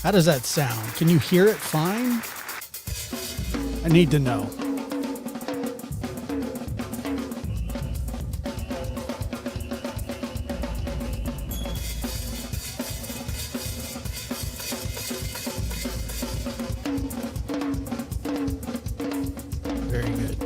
How does that sound? Can you hear it fine? I need to know. Very good.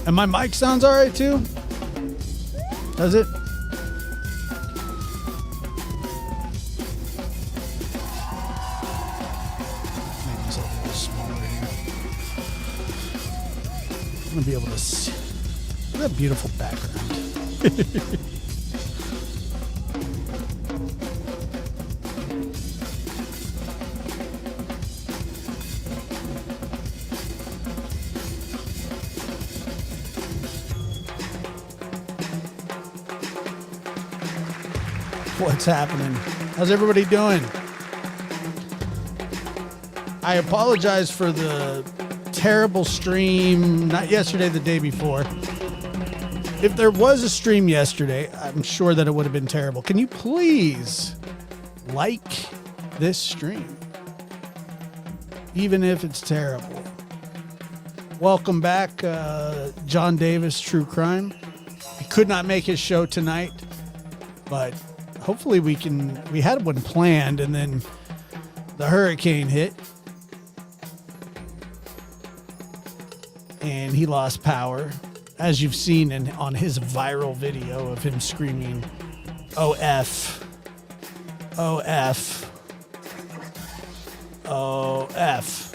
And my mic sounds all right too? Does it? Make this a little smaller here. I'm going to be able to see. Look at that beautiful background. What's happening? How's everybody doing? I apologize for the terrible stream, not yesterday, the day before. If there was a stream yesterday, I'm sure that it would have been terrible. Can you please like this stream? Even if it's terrible. Welcome back, John Davis, True Crime. He could not make his show tonight, but hopefully we had one planned and then the hurricane hit and he lost power, as you've seen on his viral video of him screaming, "OF, OF, OF."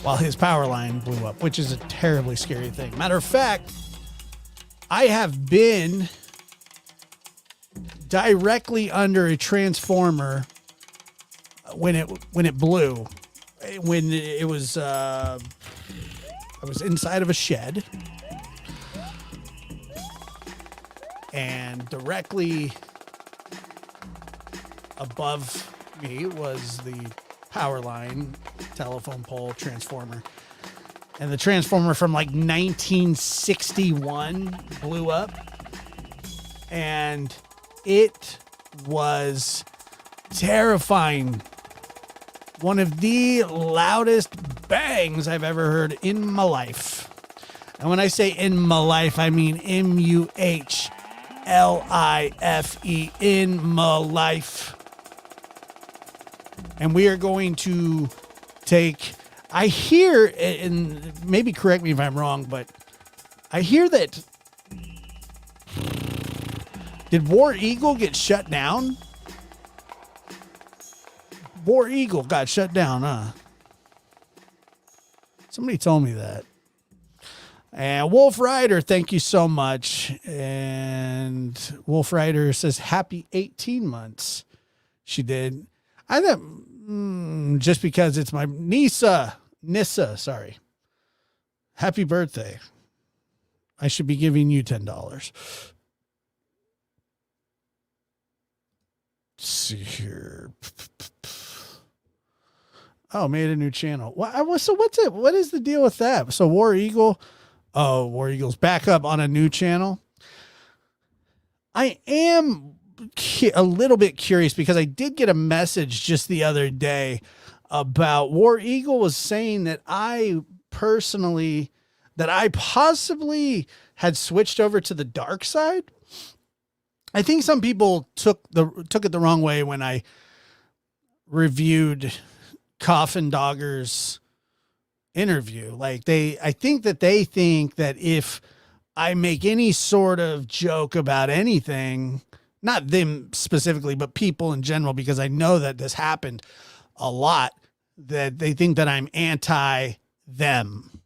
While his power line blew up, which is a terribly scary thing. Matter of fact, I have been directly under a transformer when it blew. When it was, I was inside of a shed, and directly above me was the power line, telephone pole, transformer. And the transformer from like 1961 blew up. And it was terrifying. One of the loudest bangs I've ever heard in my life. And when I say in my life, I mean MUHLIFE, in my life. And we are going to take, I hear, and maybe correct me if I'm wrong, but I hear that, did War Eagle get shut down? War Eagle got shut down, huh? Somebody told me that. And Wolf Rider, thank you so much. And Wolf Rider says, happy 18 months. She did. I thought, just because it's my Nissa, sorry. Happy birthday. I should be giving you $10. Let's see here. Oh, made a new channel. So what's it? What is the deal with that? So War Eagle's back up on a new channel. I am a little bit curious because I did get a message just the other day about War Eagle was saying that I possibly had switched over to the dark side. I think some people took it the wrong way when I reviewed Coffin Dogger's interview. I think that if I make any sort of joke about anything, not them specifically, but people in general, because I know that this happened a lot, that they think that I'm anti them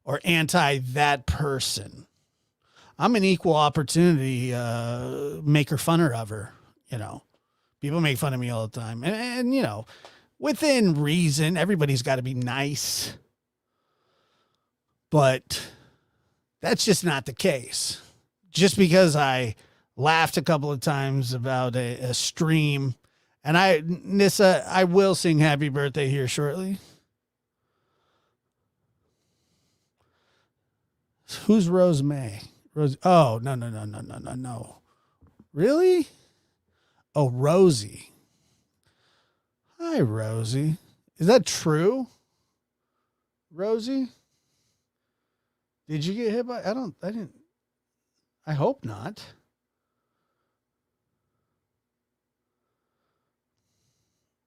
or anti that person. I'm an equal opportunity maker funner of her. You know, people make fun of me all the time. And you know, within reason. Everybody's got to be nice. But that's just not the case. Just because I laughed a couple of times about a stream, and Nissa, I will sing happy birthday here shortly. Who's Rose May? Oh, no. Really? Oh, Rosie. Hi, Rosie. Is that true? Rosie? Did you get hit by? I hope not.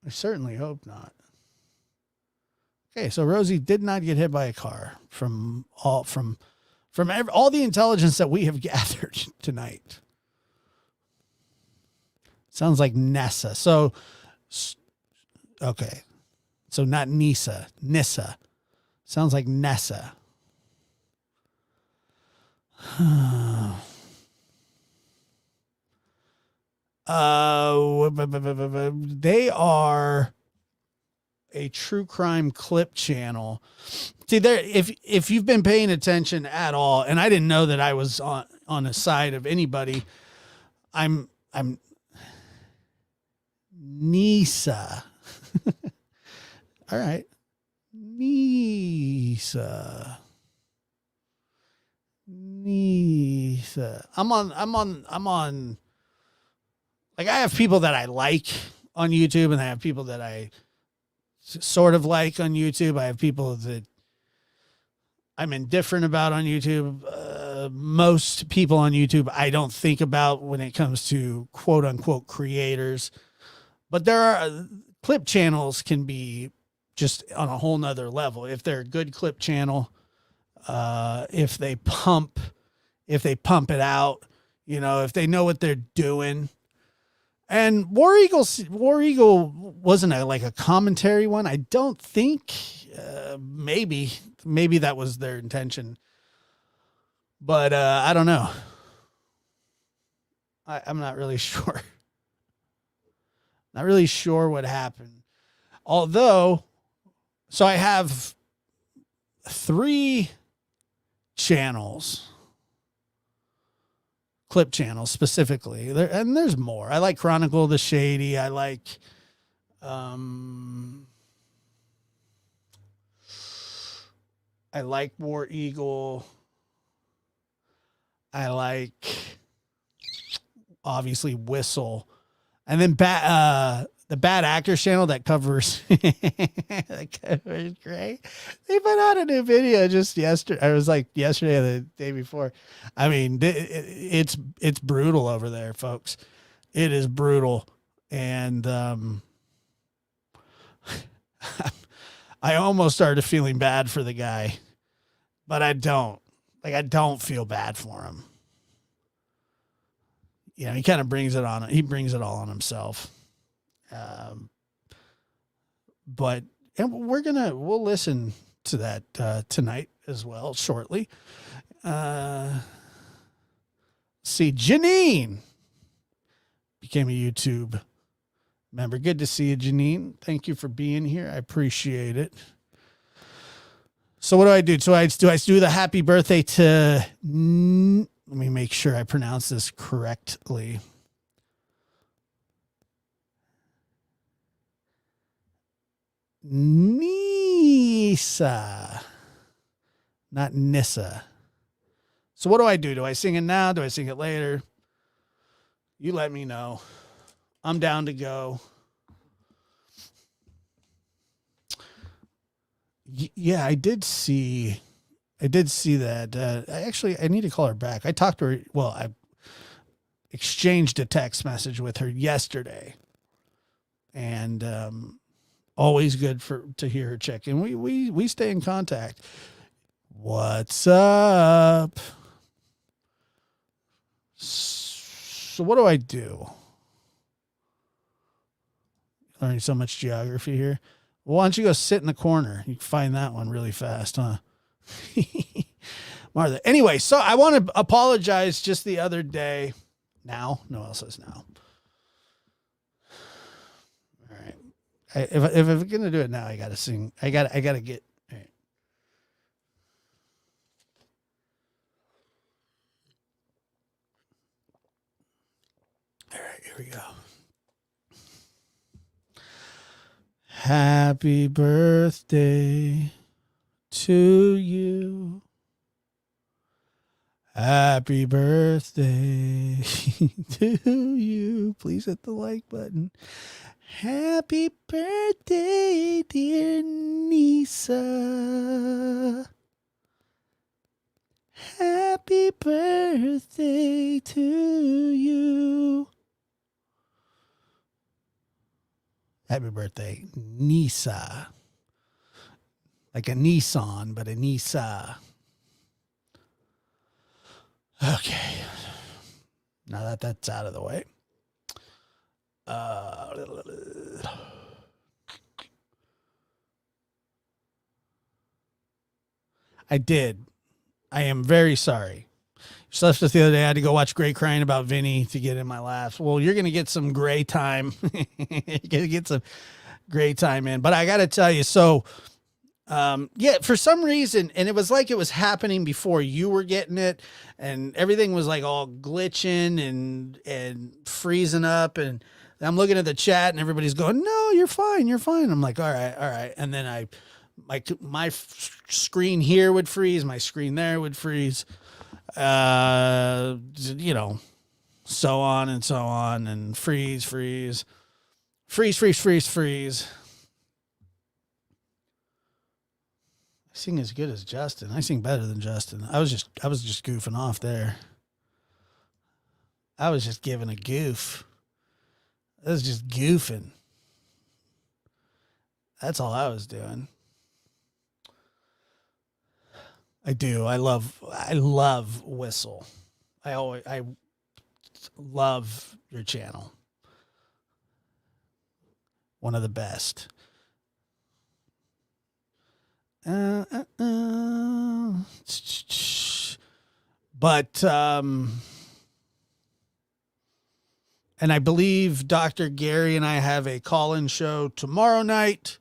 I certainly hope not. Okay, so Rosie did not get hit by a car from all the intelligence that we have gathered tonight. Sounds like Nessa. So, okay. So not Nissa. Nissa. Sounds like Nessa. They are a true crime clip channel. See, there, if you've been paying attention at all, and I didn't know that I was on the side of anybody, I'm Nisa. All right. Nisa. I'm on like, I have people that I like on YouTube, and I have people that I sort of like on YouTube. I have people that I'm indifferent about on YouTube. Most people on YouTube I don't think about when it comes to quote unquote creators, but there are clip channels can be just on a whole nother level. If they're a good clip channel, if they pump it out, if they know what they're doing. And War Eagle wasn't like a commentary one. I don't think, maybe that was their intention, but, I don't know. I'm not really sure. Not really sure what happened. Although, so I have 3 channels, clip channels specifically, and there's more. I like Chronicle of the Shady. I like, War Eagle. I like, obviously, Whistle, and then the Bad Actors channel that covers great. They put out a new video just yesterday. I was like yesterday or the day before. I mean, it's brutal over there, folks. It is brutal. And I almost started feeling bad for the guy, but I don't. Like, I don't feel bad for him. He kind of brings it on. He brings it all on himself. But we'll listen to that tonight as well shortly. See, Janine became a YouTube member. Good to see you, Janine. Thank you for being here. I appreciate it. So what do I do? So I do the happy birthday to, let me make sure I pronounce this correctly. Nisa, not Nissa. So what do I do? Do I sing it now? Do I sing it later? You let me know. I'm down to go. Yeah, I did see that. I need to call her back. I talked to her. Well, I exchanged a text message with her yesterday, and always good to hear her check in. We stay in contact. What's up? So what do I do? Learning so much geography here. Well, why don't you go sit in the corner? You can find that one really fast, huh? Martha. Anyway, so I want to apologize just the other day. Now? No one else says now. All right. If I'm gonna do it now, I gotta sing. I gotta get. All right, here we go. Happy birthday to you. Happy birthday to you. Please hit the like button. Happy birthday, dear Nisa. Happy birthday to you. Happy birthday, Nisa. Like a Nissan, but a Nisa. Okay. Now that that's out of the way. I did. I am very sorry. Just left us the other day. I had to go watch Gray crying about Vinny to get in my laughs. Well, you're going to get some Gray time. You're going to get some Gray time in. But I got to tell you, so, yeah, for some reason, and it was like it was happening before you were getting it, and everything was like all glitching and freezing up. And I'm looking at the chat, and everybody's going, "No, you're fine. You're fine." I'm like, all right. And then my screen here would freeze. My screen there would freeze. You know, so on and so on, and freeze. I sing as good as Justin. I sing better than Justin. I was just goofing off there. I was just giving a goof. I was just goofing. That's all I was doing. I do. I love Whistle. I love your channel. One of the best. But and I believe Dr. Gary and I have a call-in show tomorrow night.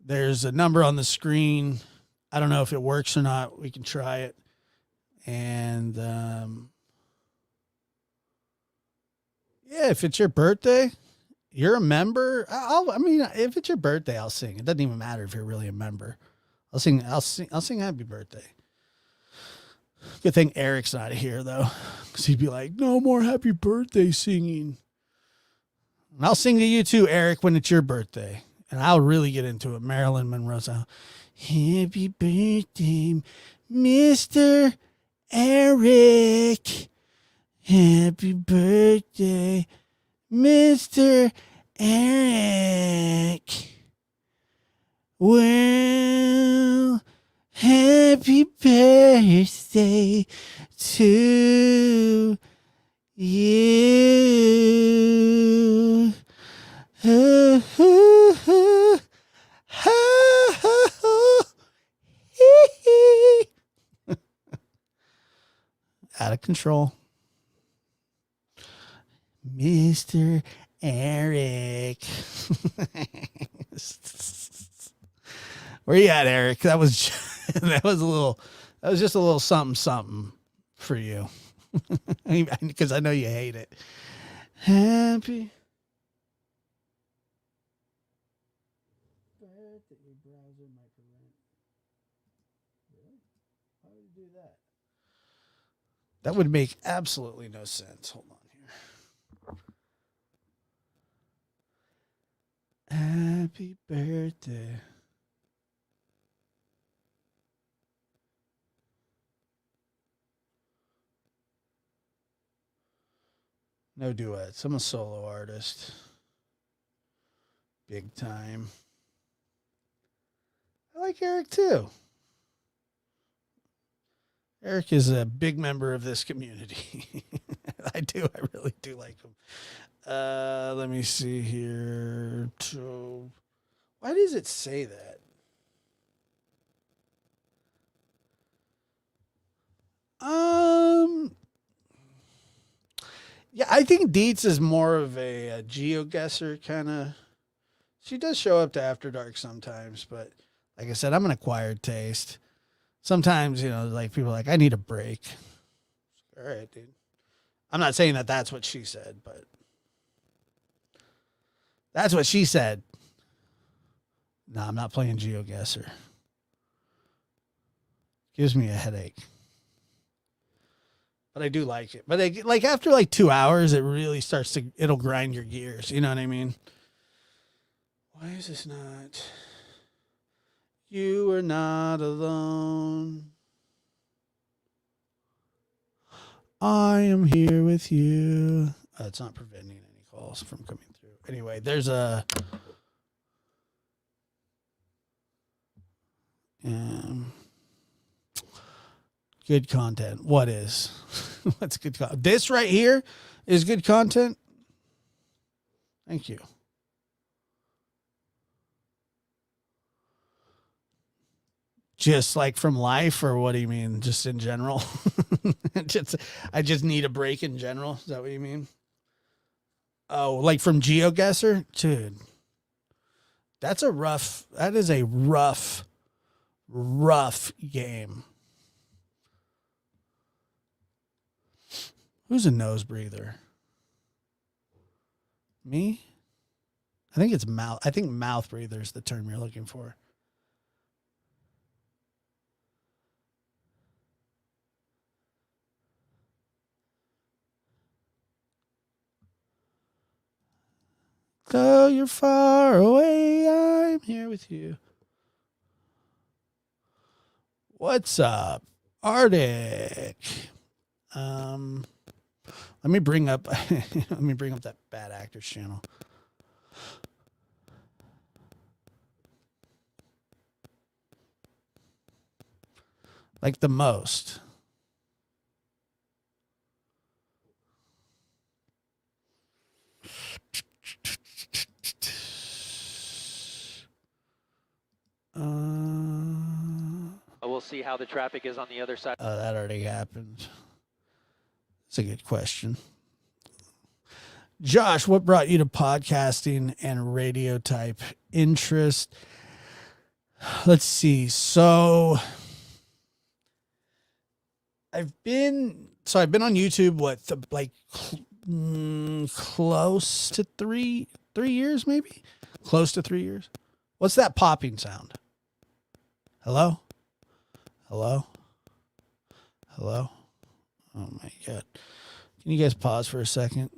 There's a number on the screen. I don't know if it works or not. We can try it. And yeah, if it's your birthday, you're a member. I mean, if it's your birthday, I'll sing. It doesn't even matter if you're really a member. I'll sing happy birthday. Good thing Eric's not here though, because he'd be like, "No more happy birthday singing." And I'll sing to you too, Eric, when it's your birthday, and I'll really get into it. Marilyn Monroe's out. Happy birthday, Mr. Eric. Happy birthday, Mr. Eric. Well, happy birthday to you. Out of control. Mr. Eric. Where you at, Eric? That was just a little something for you. Because I know you hate it. Happy birthday, browser might prevent. Really? How would you do that? That would make absolutely no sense. Hold on here. Happy birthday. No duets. I'm a solo artist. Big time. I like Eric too. Eric is a big member of this community. I really do like him. Let me see here. Why does it say that? Yeah, I think Dietz is more of a GeoGuessr kind of She does show up to After Dark sometimes, but like I said, I'm an acquired taste. Sometimes, like people are like, I need a break. All right, dude. I'm not saying that that's what she said, but that's what she said. No, I'm not playing GeoGuessr. Gives me a headache. But I do like it. But like after like 2 hours, it really it'll grind your gears. You know what I mean? Why is this not? You are not alone. I am here with you. It's not preventing any calls from coming through. Anyway, there's a good content. What is? What's good content? This right here is good content. Thank you. Just like from life, or what do you mean? Just in general? I just need a break in general. Is that what you mean? Oh, like from GeoGuessr? Dude. That is a rough game. Who's a nose breather? Me? I think it's mouth. I think mouth breather is the term you're looking for. Though you're far away, I'm here with you. What's up, Arctic? Let me bring up that Bad Actors channel. Like the most. We'll see how the traffic is on the other side. That already happened. That's a good question. Josh, what brought you to podcasting and radio type interest? Let's see. So I've been on YouTube, close to three years, maybe close to 3 years. What's that popping sound? Hello? Hello? Hello? Oh my God. Can you guys pause for a second?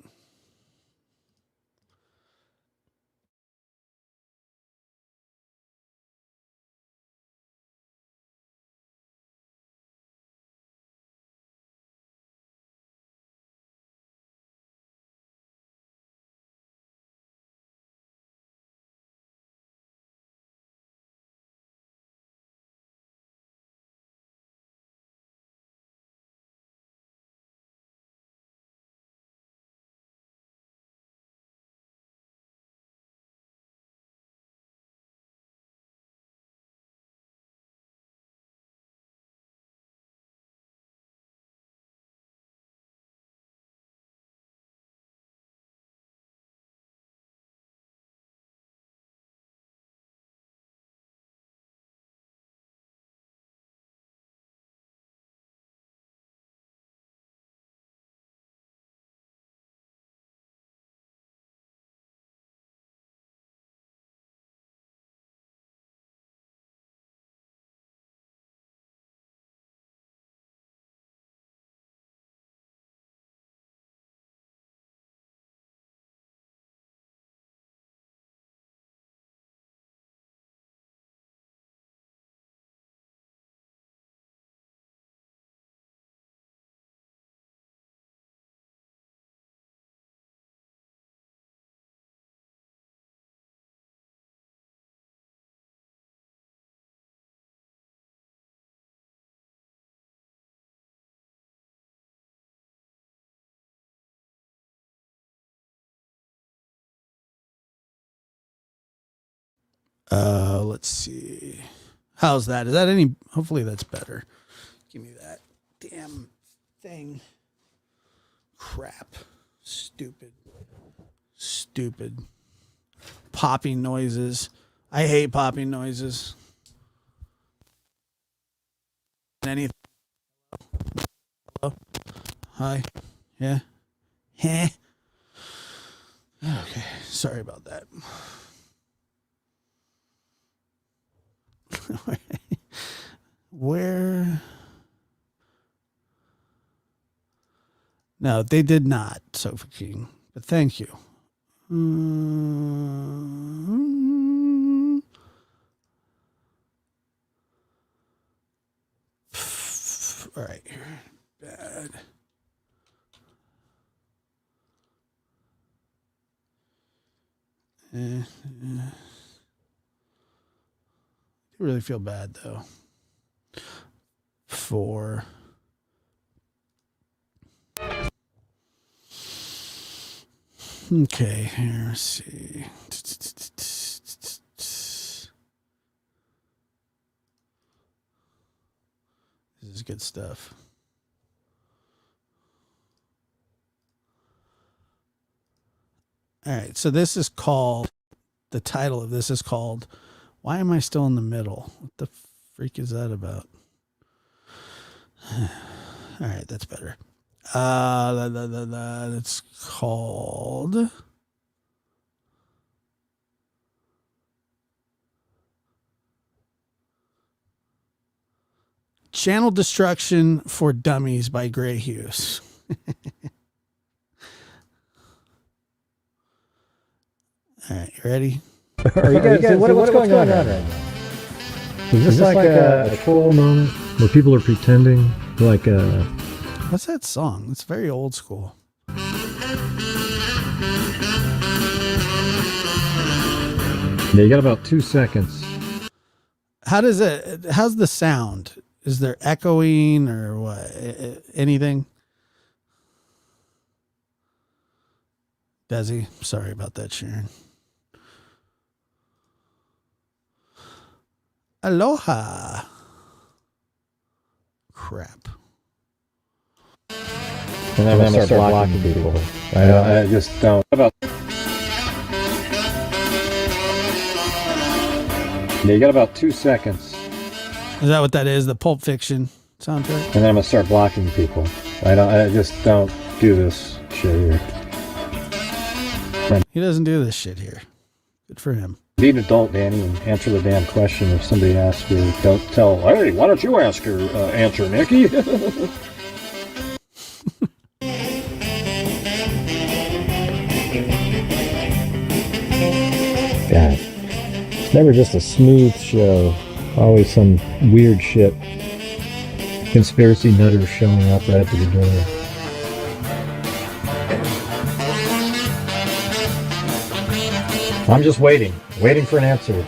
Let's see. How's that? Is that any? Hopefully that's better. Give me that damn thing. Crap. Stupid. popping noises. I hate popping noises. Anything. Hello? Hi. Yeah. Heh. Okay. Sorry about that. Where? No, they did not, Sofa King. But thank you. All right. Bad. I really feel bad though. For okay, here, let's see. This is good stuff. All right, so this is called, the title of this is called, Why Am I Still in the Middle? What the freak is that about? All right, that's better. It's called Channel Destruction for Dummies by Gray Hughes. All right, you ready? Are you guys what's going on right now? Is this like a troll moment where people are pretending like What's that song? It's very old school. Yeah, you got about 2 seconds. How's the sound? Is there echoing or what? Anything? Desi, sorry about that, Sharon. Aloha. Crap. And I'm gonna start blocking people. I just don't. Yeah, you got about 2 seconds. Is that what that is? The Pulp Fiction soundtrack? And then I'm gonna start blocking people. I just don't do this shit here. He doesn't do this shit here. Good for him. Be an adult, Danny, and answer the damn question if somebody asks you. Don't tell, hey, why don't you ask her answer, Nikki? God. It's never just a smooth show. Always some weird shit. Conspiracy nutters showing up right at the beginning. I'm just waiting for an answer.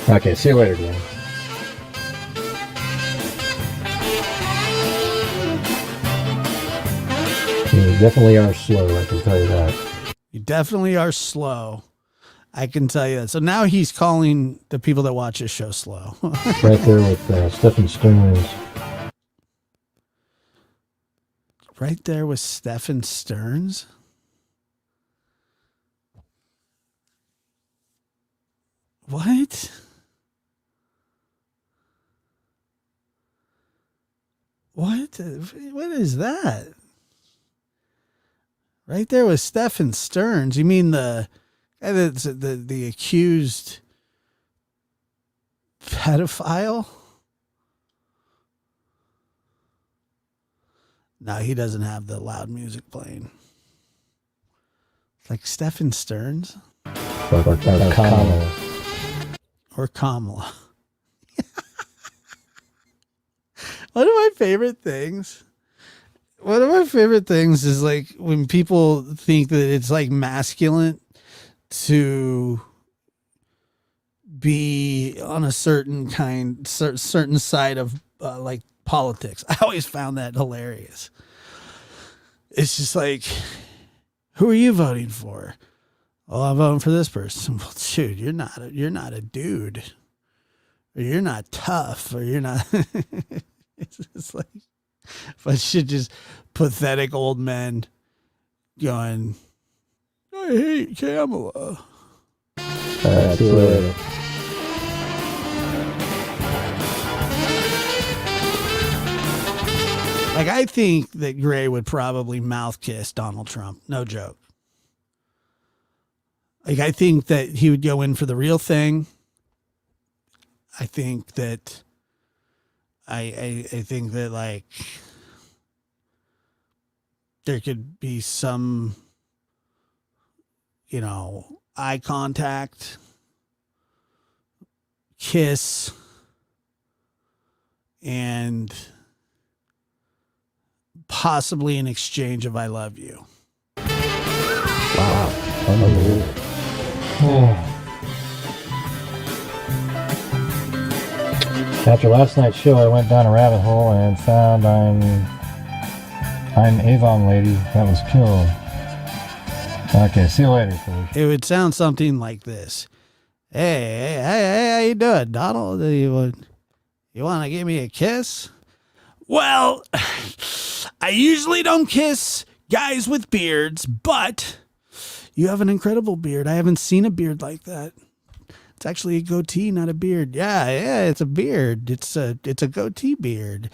Okay, see you later, Dan. You definitely are slow, I can tell you that. You definitely are slow. I can tell you that. So now he's calling the people that watch his show slow. Right there with Stephen Stearns. Right there with Stephen Stearns? What? What is that? Right there with Stephen Stearns. You mean the guy that's the accused pedophile? No, he doesn't have the loud music playing. Like Stephen Stearns? Or Kamala. Or Kamala. One of my favorite things is like when people think that it's like masculine to be on a certain side of like politics. I always found that hilarious. It's just like, who are you voting for? Oh, I'm voting for this person. Well, dude, you're not a dude, or you're not tough, or you're not. It's just like a bunch of just pathetic old men going, I hate Kamala. See you later. Like, I think that Gray would probably mouth kiss Donald Trump. No joke. Like, I think that he would go in for the real thing. I think that I think that, like, there could be some, you know, eye contact, kiss, and possibly an exchange of I love you. Wow. Unbelievable. After last night's show, I went down a rabbit hole and found I'm Avon Lady. That was cool. Okay, see you later, Felicia. It would sound something like this. Hey, how you doing, Donald? You want to give me a kiss? Well, I usually don't kiss guys with beards, but you have an incredible beard. I haven't seen a beard like that. It's actually a goatee, not a beard. Yeah, it's a beard. It's a goatee beard.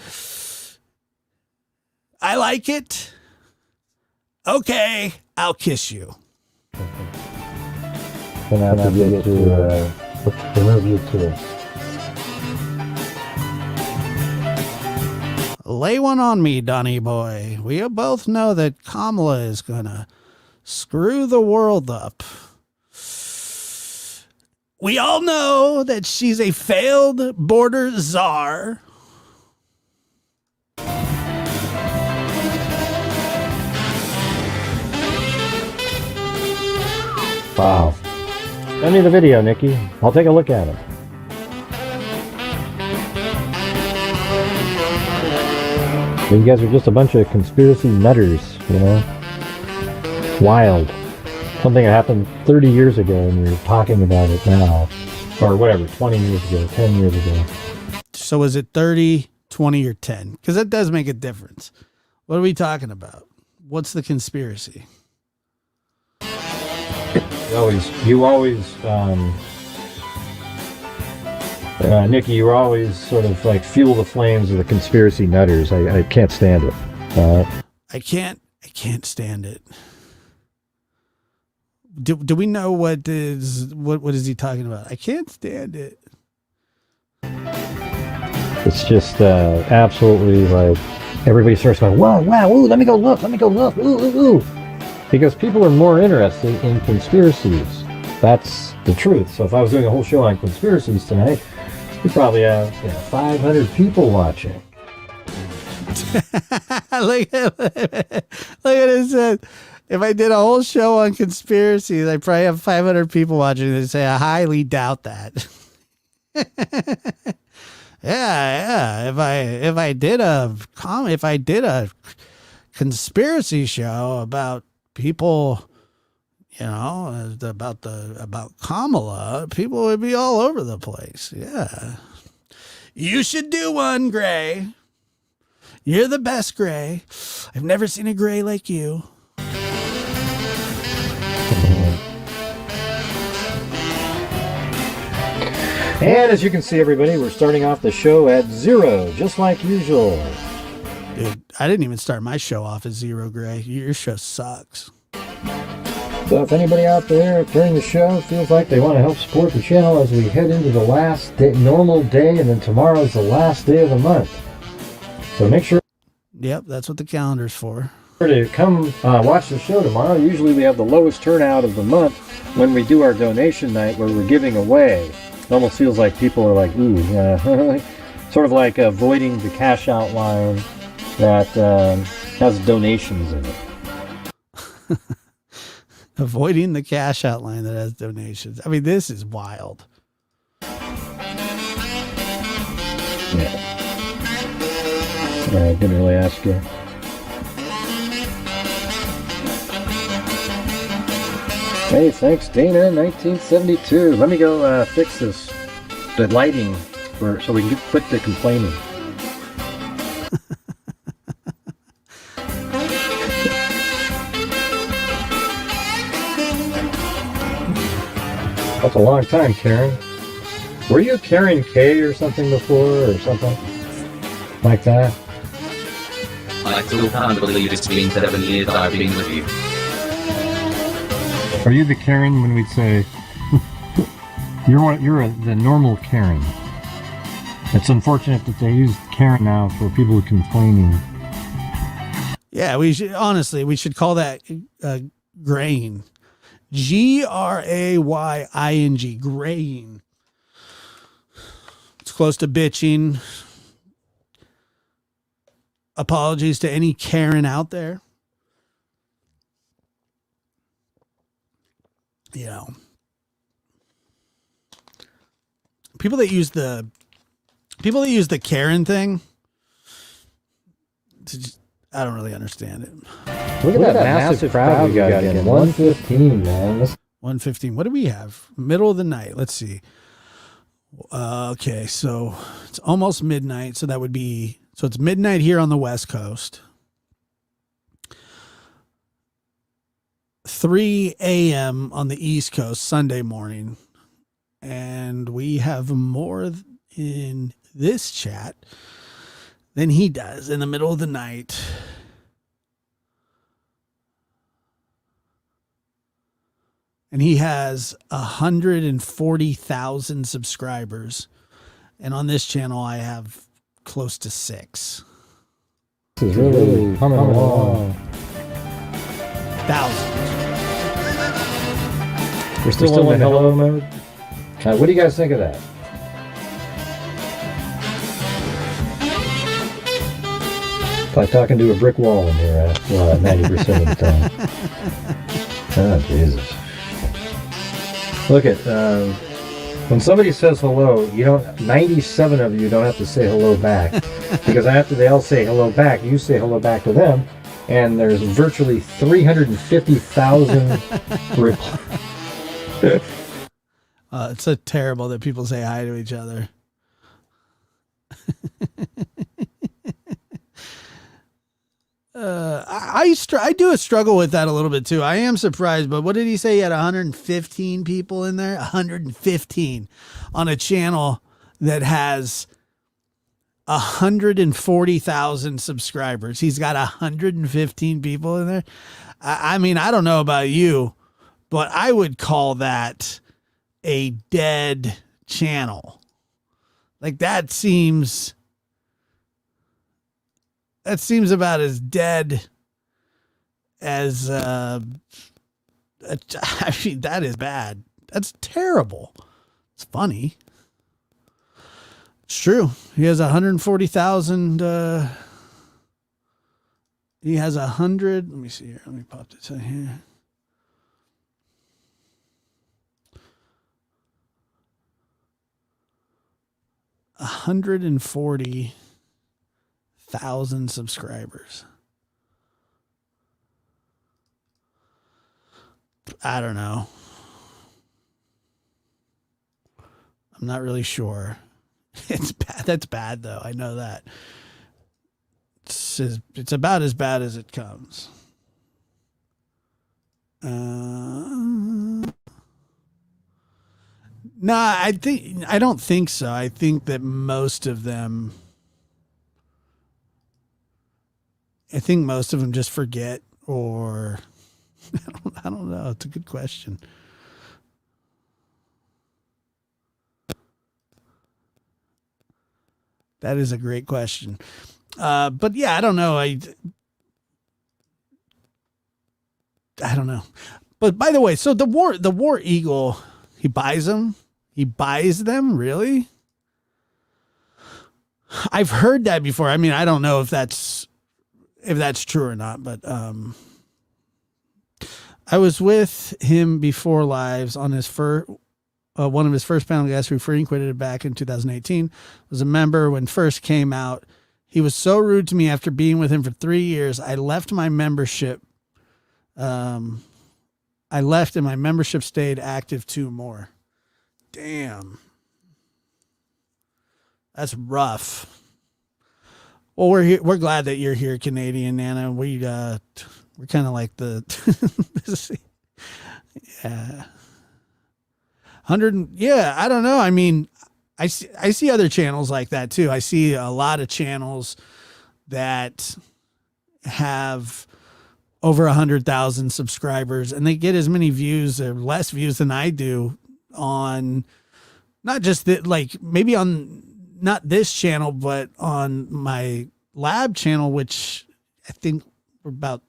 I like it. Okay, I'll kiss you. Gonna have to get to interview too. Lay one on me, Donny boy. We both know that Kamala is gonna screw the world up. We all know that she's a failed border czar. Wow. Send me the video, Nikki. I'll take a look at it. You guys are just a bunch of conspiracy nutters, you know? Wild. Something that happened 30 years ago and you're talking about it now. Or whatever, 20 years ago, 10 years ago. So is it 30, 20, or 10? Because that does make a difference. What are we talking about? What's the conspiracy? Nikki, you always sort of like fuel the flames of the conspiracy nutters. I can't stand it. I can't stand it. Do we know what is he talking about? I can't stand it. It's just absolutely like everybody starts going, wow, ooh, let me go look, ooh. Because people are more interested in conspiracies. That's the truth. So if I was doing a whole show on conspiracies tonight, we probably have 500 people watching. Look at it. If I did a whole show on conspiracies, I probably have 500 people watching and say I highly doubt that. yeah. If I did a conspiracy show about people, about Kamala, people would be all over the place. Yeah. You should do one, Gray. You're the best, Gray. I've never seen a Gray like you. And as you can see, everybody, we're starting off the show at 0, just like usual. Dude, I didn't even start my show off at 0, Gray. Your show sucks. So if anybody out there during the show feels like they want to help support the channel as we head into the last day, normal day, and then tomorrow's the last day of the month. So make sure. Yep, that's what the calendar's for. To come watch the show tomorrow. Usually we have the lowest turnout of the month when we do our donation night where we're giving away. It almost feels like people are like, ooh, sort of like avoiding the cash out line that has donations in it. Avoiding the cash outline that has donations. I mean, this is wild. Yeah. I didn't really ask you. Hey, thanks, Dana, 1972. Let me go fix the lighting, so we can quit the complaining. That's a long time, Karen. Were you Karen K or something before, or something like that? I still can't believe it's been 7 years I've been with you. Are you the Karen when we'd say you're the normal Karen? It's unfortunate that they use Karen now for people complaining. Yeah, we should call that graying. Graying. Graying. It's close to bitching. Apologies to any Karen out there. You know, people that use the Karen thing, I don't really understand it. Look at that massive crowd we got again. 115, man. 115. What do we have? Middle of the night. Let's see. Okay, so it's almost midnight. So it's midnight here on the West Coast. 3 a.m. on the East Coast Sunday morning. And we have more in this chat than he does in the middle of the night. And he has 140,000 subscribers. And on this channel, I have close to 6. This is really coming along. Thousands. We're still in hello mode. What do you guys think of that? It's like talking to a brick wall in here 90% of the time. Oh, Jesus. Look at, when somebody says hello, 97 of you don't have to say hello back. Because after they all say hello back, you say hello back to them. And there's virtually 350,000 replies. It's so terrible that people say hi to each other. I do struggle with that a little bit too. I am surprised, but what did he say? He had 115 people in there? 115 on a channel that has 140,000 subscribers. He's got 115 people in there. I mean, I don't know about you, but I would call that a dead channel. Like that seems about as dead as I mean, that is bad. That's terrible. It's funny. It's true. He has 140,000 he has 100. Let me see here. Let me pop this in here. $140,000 subscribers. I don't know. I'm not really sure. It's bad. That's bad though. I know that. It's about as bad as it comes. Nah, I don't think so. I think that most of them just forget, or I don't know. It's a good question. That is a great question. But yeah, I don't know. I don't know. But by the way, so the War Eagle, he buys them. He buys them, really? I've heard that before. I mean, I don't know if that's true or not, but I was with him before Lives on his one of his first panel guests who frequented back in 2018. Was a member when first came out. He was so rude to me after being with him for 3 years. I left my membership. I left and my membership stayed active 2 more. Damn. That's rough. Well, we're glad that you're here, Canadian Nana. We're kind of like the yeah. Yeah, I don't know. I mean, I see other channels like that too. I see a lot of channels that have over 100,000 subscribers, and they get as many views or less views than I do on not just like maybe on not this channel, but on my lab channel, which I think we're about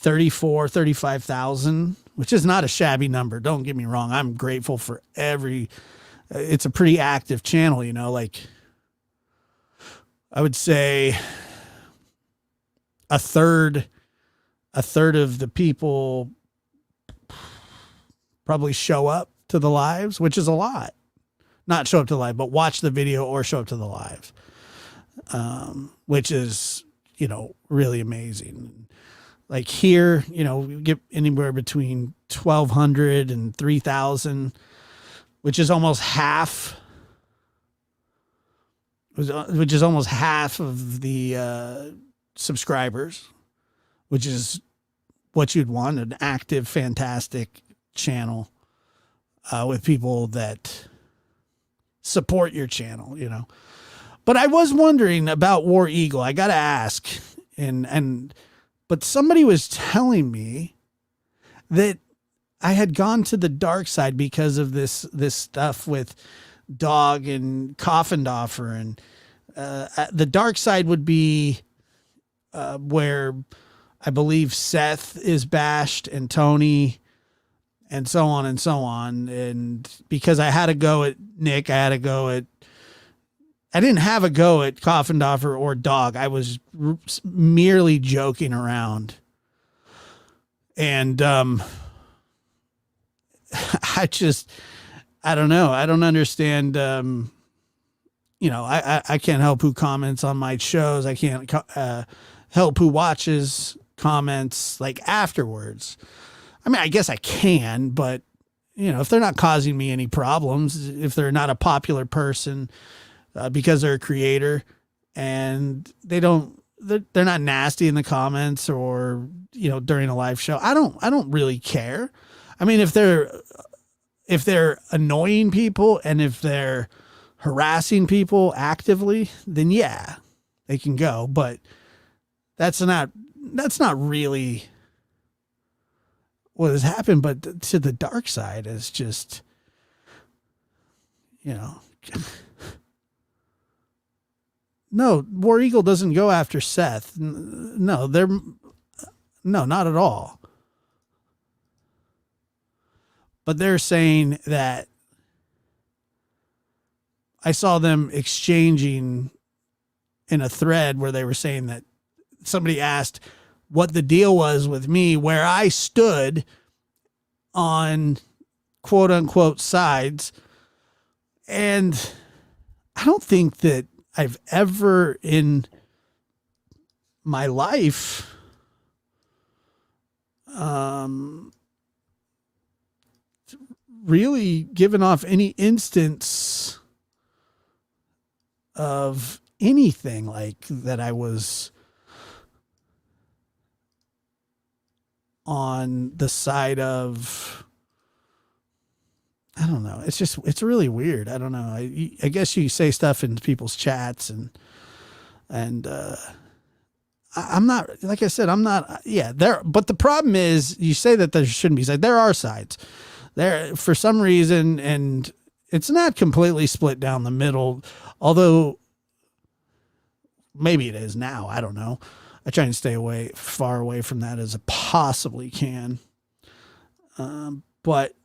35,000, which is not a shabby number. Don't get me wrong. I'm grateful for it's a pretty active channel, you know, like I would say a third of the people probably show up to the lives, which is a lot. Not show up to the live, but watch the video or show up to the live, which is, you know, really amazing. Like here, you know, we get anywhere between 1,200 and 3,000, which is almost half. Which is almost half of the subscribers, which is what you'd want, an active, fantastic channel with people that support your channel, you know. But I was wondering about War Eagle. I got to ask, but somebody was telling me that I had gone to the dark side because of this stuff with Dog and Coffindoffer, and the dark side would be where I believe Seth is bashed and Tony and so on and so on. And because I had a go at Nick, I didn't have a go at Coffindoffer or Dog. I was merely joking around. And I don't know. I don't understand. You know, I can't help who comments on my shows. I can't help who watches comments like afterwards. I mean, I guess I can, but you know, if they're not causing me any problems, if they're not a popular person because they're a creator and they're not nasty in the comments or, you know, during a live show, I don't really care. I mean, if they're annoying people and if they're harassing people actively, then yeah, they can go. But that's not really what has happened. But to the dark side is just, you know, no, War Eagle doesn't go after Seth. No, not at all. But they're saying that I saw them exchanging in a thread where they were saying that somebody asked what the deal was with me, where I stood on quote unquote sides. And I don't think that I've ever in my life, really given off any instance of anything like that I was on the side of, I don't know. It's really weird. I don't know. I guess you say stuff in people's chats and I'm not, like I said, I'm not, yeah, there, but the problem is you say that there shouldn't be sides. There are sides there for some reason, and it's not completely split down the middle, although maybe it is now. I don't know. I try and stay far away from that as I possibly can. But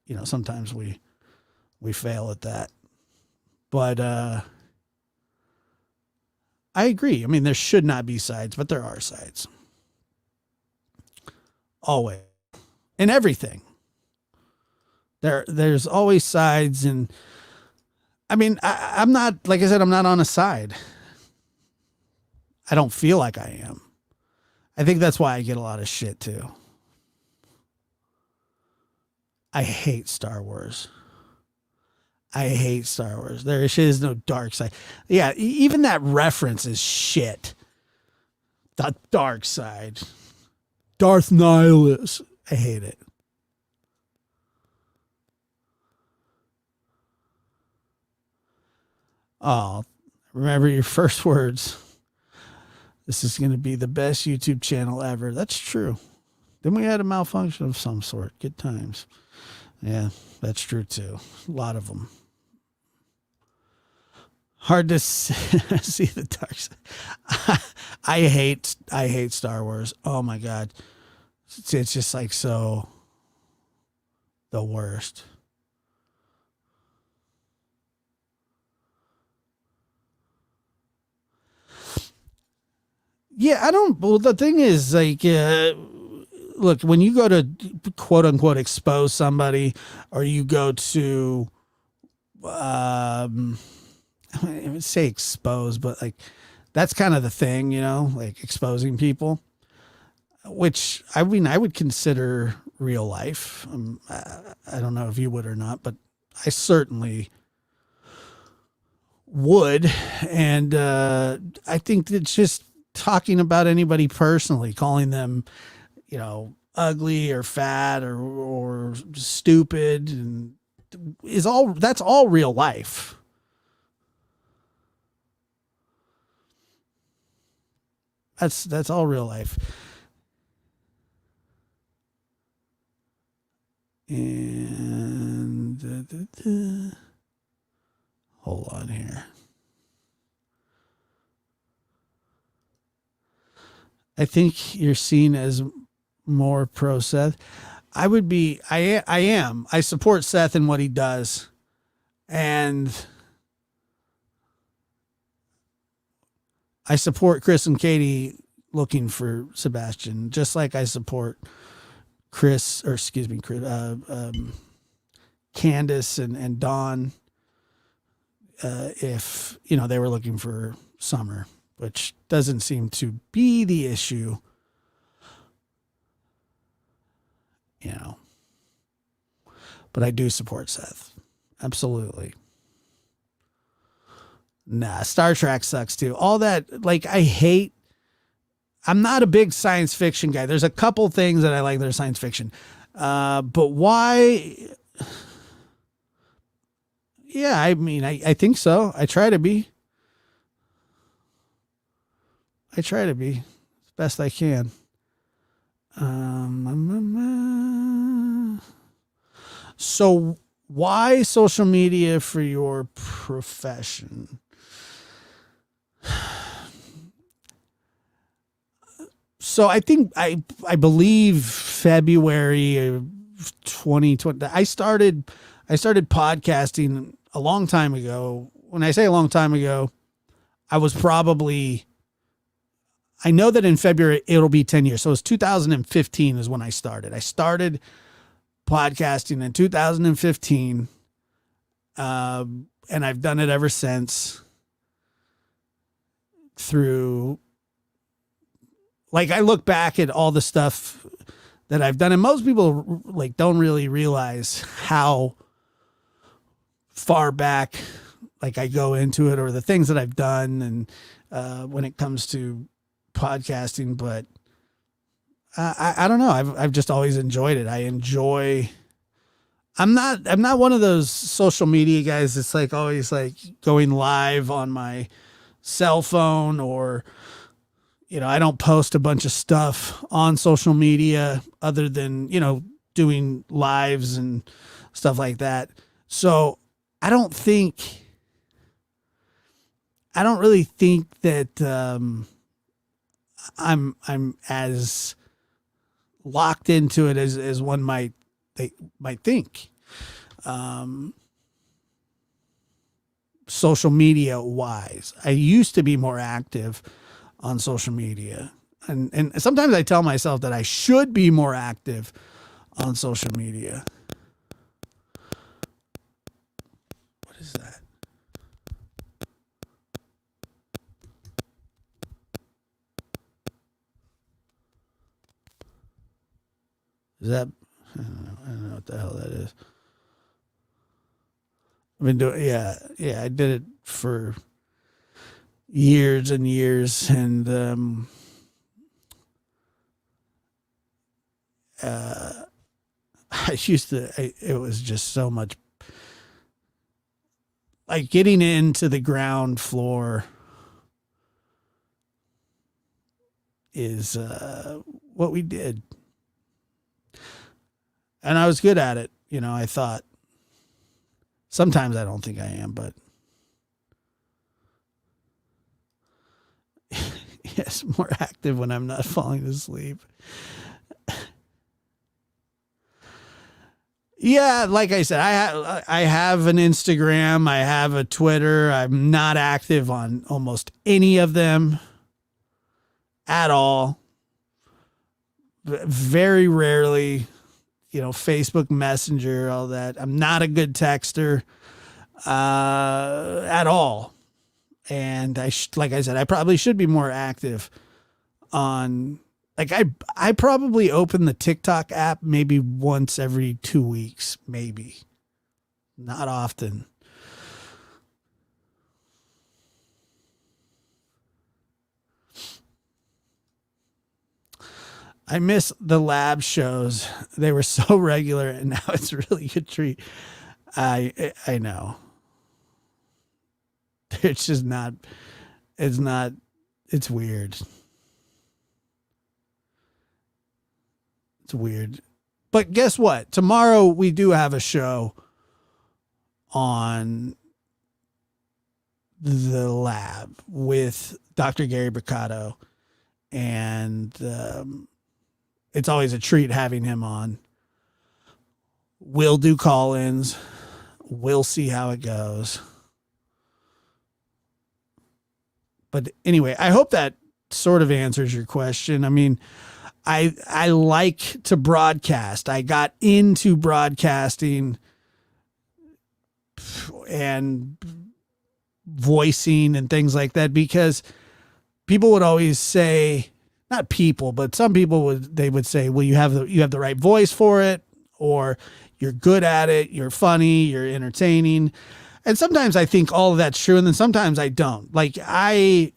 you know, sometimes we fail at that, but, I agree. I mean, there should not be sides, but there are sides. Always. In everything. There's always sides, and I mean, I'm not, like I said, I'm not on a side. I don't feel like I am. I think that's why I get a lot of shit too. I hate Star Wars. I hate Star Wars. There is no dark side. Yeah, even that reference is shit. The dark side. Darth Nihilus. I hate it. Oh, remember your first words. This is going to be the best YouTube channel ever. That's true. Then we had a malfunction of some sort. Good times. Yeah, that's true too. A lot of them. Hard to see the dark side. I hate Star Wars. Oh my God. It's just like so the worst. Yeah, I don't. Well, the thing is, like, look, when you go to quote unquote expose somebody, or you go to, I would say expose, but like, that's kind of the thing, you know, like exposing people, which I mean, I would consider real life. I don't know if you would or not, but I certainly would. And I think it's just talking about anybody personally, calling them, you know, ugly or fat or stupid, and that's all real life. That's all real life. And hold on here. I think you're seen as more pro Seth. I am. I support Seth in what he does. And I support Chris and Katie looking for Sebastian, just like I support Candace and Dawn, if, you know, they were looking for Summer, which doesn't seem to be the issue, you know. But I do support Seth. Absolutely. Nah, Star Trek sucks too. All that, like, I'm not a big science fiction guy. There's a couple things that I like that are science fiction. But why? Yeah, I mean, I think so. I try to be as best I can. So why social media for your profession? So I think I believe February of 2020 I started podcasting a long time ago. When I say a long time ago, I know that in February it'll be 10 years. So it's 2015 is when I started. I started podcasting in 2015. And I've done it ever since through, like, I look back at all the stuff that I've done, and most people like don't really realize how far back, like, I go into it, or the things that I've done. And when it comes to podcasting, but I don't know. I've just always enjoyed it. I'm not one of those social media guys that's like always like going live on my cell phone, or, you know, I don't post a bunch of stuff on social media other than, you know, doing lives and stuff like that. So I don't really think that I'm as locked into it as one might think. Social media wise, I used to be more active on social media, and sometimes I tell myself that I should be more active on social media. What is that? Is that, I don't know what the hell that is. I've been doing, yeah, I did it for years and years, and it was just so much, like getting into the ground floor is what we did. And I was good at it. You know, I thought. Sometimes I don't think I am, but yes, more active when I'm not falling asleep. Yeah, like I said, I have an Instagram, I have a Twitter. I'm not active on almost any of them at all. Very rarely, you know, Facebook Messenger, all that. I'm not a good texter at all. And like I said, I probably should be more active on. Like I probably open the TikTok app maybe once every 2 weeks, maybe. Not often. I miss the lab shows. They were so regular and now it's really a treat. I know. It's just not, it's weird. It's weird. But guess what? Tomorrow we do have a show on the lab with Dr. Gary Bricado. And it's always a treat having him on. We'll do call-ins. We'll see how it goes. But anyway, I hope that sort of answers your question. I mean, I like to broadcast. I got into broadcasting and voicing and things like that because people would always say, not people, but some people would say, well, you have the right voice for it, or you're good at it, you're funny, you're entertaining. And sometimes I think all of that's true, and then sometimes I don't. Like I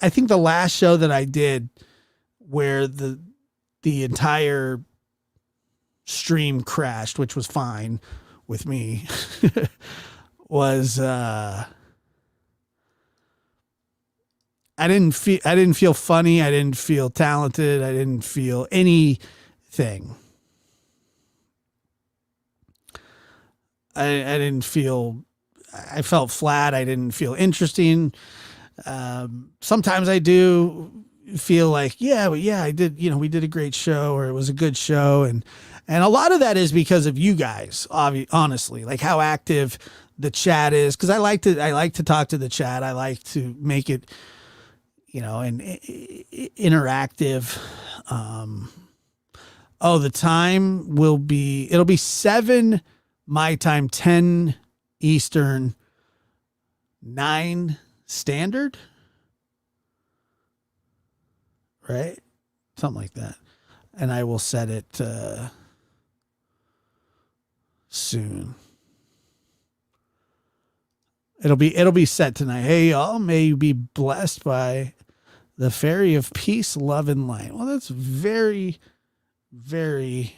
think the last show that I did where the entire stream crashed, which was fine with me, was I didn't feel funny, I didn't feel talented, I didn't feel anything. I felt flat. I didn't feel interesting. Sometimes I do feel like, I did, we did a great show, or it was a good show. And a lot of that is because of you guys, honestly, like how active the chat is. Cause I like to talk to the chat. I like to make it, an interactive. The time it'll be 7 my time, 10 Eastern, 9 Standard, right? Something like that. And I will set it soon. It'll be set tonight. Hey, y'all, may you be blessed by the fairy of peace, love, and light. Well, that's very, very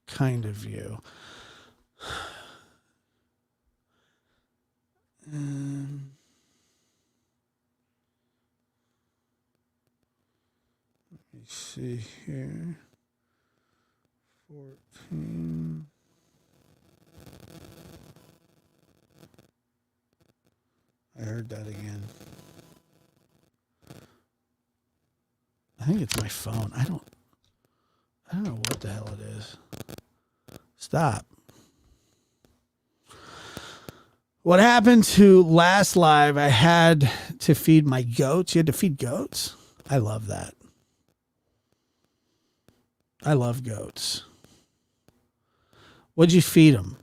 kind of you. Let me see here. 14. I heard that again. I think it's my phone. I don't know what the hell it is. Stop. What happened to last live? I had to feed my goats. You had to feed goats? I love that. I love goats. What'd you feed them?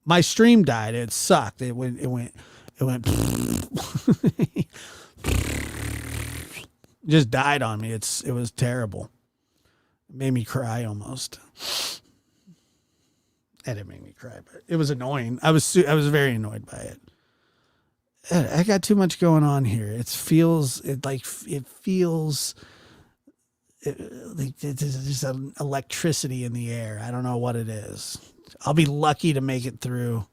My stream died. It sucked. It went just died on me. It was terrible. It made me cry almost. That didn't make me cry, but it was annoying. I was very annoyed by it. I got too much going on here. It feels like there's an electricity in the air. I don't know what it is. I'll be lucky to make it through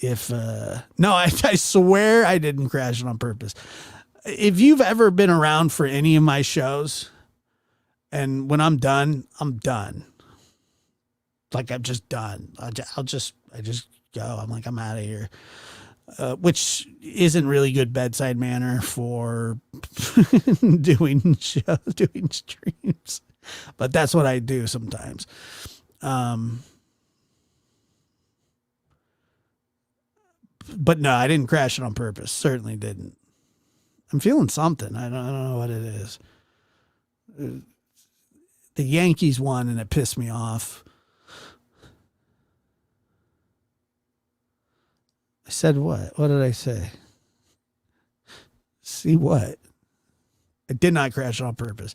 if no, I swear I didn't crash it on purpose. If you've ever been around for any of my shows, and when I'm done, I'm done. Like I'm just done. I just go. I'm like, I'm out of here. Which isn't really good bedside manner for doing shows, doing streams, but that's what I do sometimes. But no, I didn't crash it on purpose. Certainly didn't. I'm feeling something. I don't know what it is. The Yankees won and it pissed me off. I said what? What did I say? See what? I did not crash on purpose.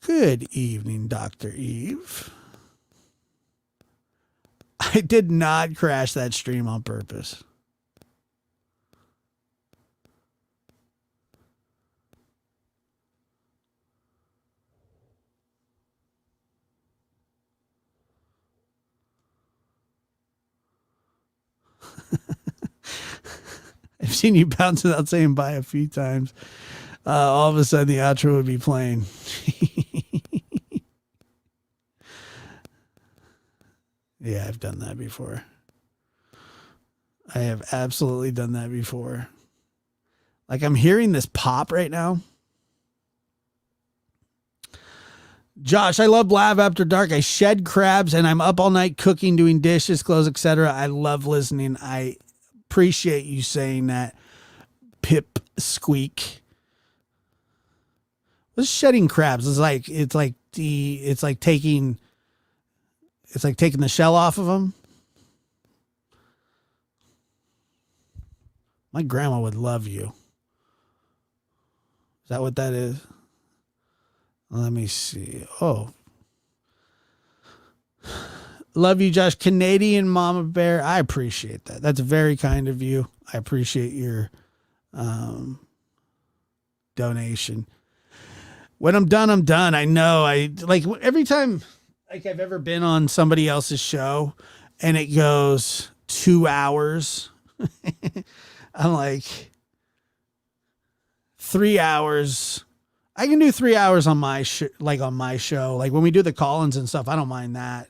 Good evening, Dr. Eve. I did not crash that stream on purpose. I've seen you bounce without saying bye a few times. All of a sudden, the outro would be playing. Yeah, I've done that before. I have absolutely done that before. Like I'm hearing this pop right now. Josh, I love Lav After Dark. I shed crabs and I'm up all night cooking, doing dishes, clothes, etc. I love listening. I appreciate you saying that. Pip Squeak. What's shedding crabs? It's like taking the shell off of them. My grandma would love you. Is that what that is? Let me see. Oh. Love you, Josh. Canadian Mama Bear. I appreciate that. That's very kind of you. I appreciate your donation. When I'm done, I'm done. I know. I like every time like I've ever been on somebody else's show and it goes 2 hours. I'm like 3 hours. I can do 3 hours on my on my show. Like when we do the call-ins and stuff, I don't mind that.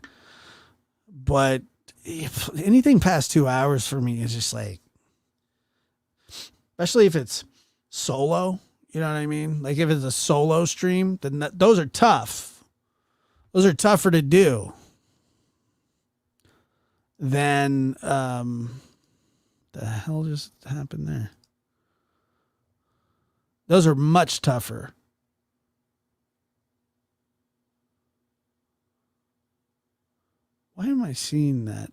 But if anything past 2 hours for me is just like, especially if it's solo, you know what I mean? Like if it's a solo stream, then those are tough. Those are tougher to do than, the hell just happened there? Those are much tougher. Why am I seeing that?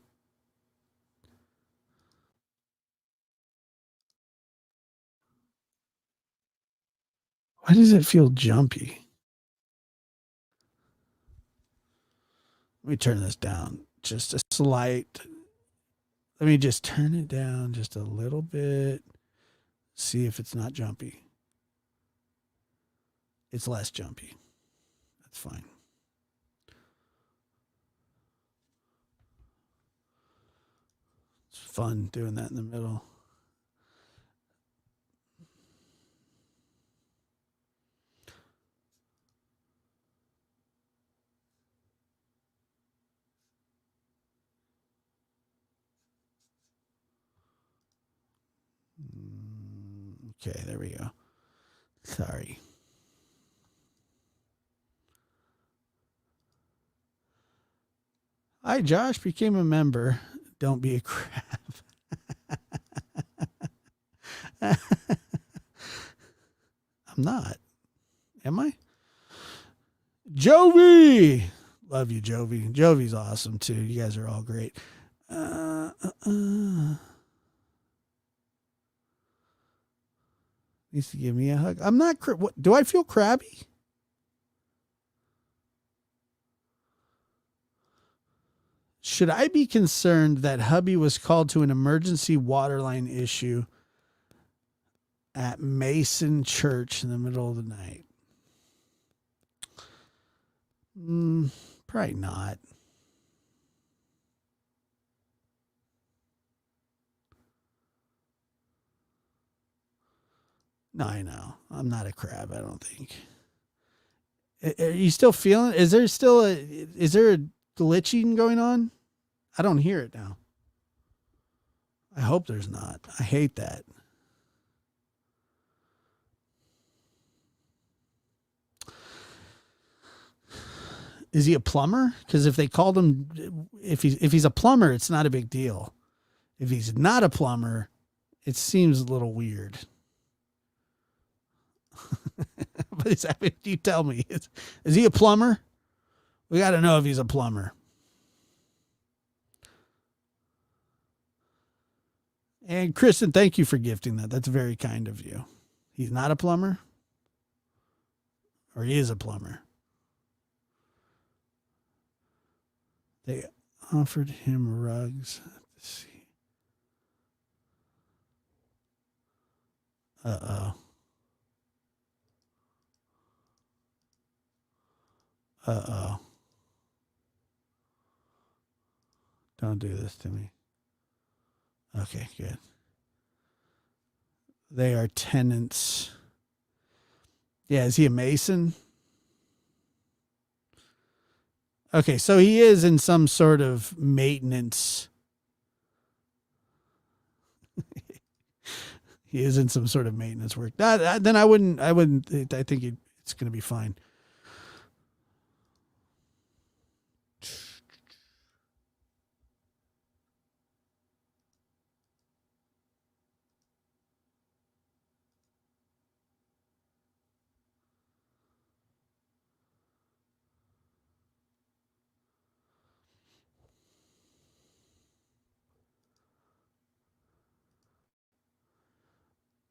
Why does it feel jumpy? Let me turn this down just a slight. Let me just turn it down just a little bit. See if it's not jumpy. It's less jumpy. That's fine. It's fun doing that in the middle. Okay, there we go. Sorry. Hi, Josh. Became a member. Don't be a crab. I'm not. Am I? Jovi. Love you, Jovi. Jovi's awesome, too. You guys are all great. Needs to give me a hug. I'm not. What, do I feel crabby? Should I be concerned that hubby was called to an emergency waterline issue at Mason Church in the middle of the night? Probably not. No, I know. I'm not a crab, I don't think. Are you still feeling? Is there a glitching going on? I don't hear it now. I hope there's not. I hate that. Is he a plumber? Because if they called him, if he's a plumber, it's not a big deal. If he's not a plumber, it seems a little weird. But you tell me, is he a plumber? We got to know if he's a plumber. And Kristen, thank you for gifting that. That's very kind of you. He's not a plumber? Or he is a plumber? They offered him rugs. Let's see. Uh-oh. Uh-oh. Don't do this to me. Okay, good. They are tenants. Yeah, is he a mason? Okay, so he is in some sort of maintenance. He is in some sort of maintenance work. Then I wouldn't. I think it's going to be fine.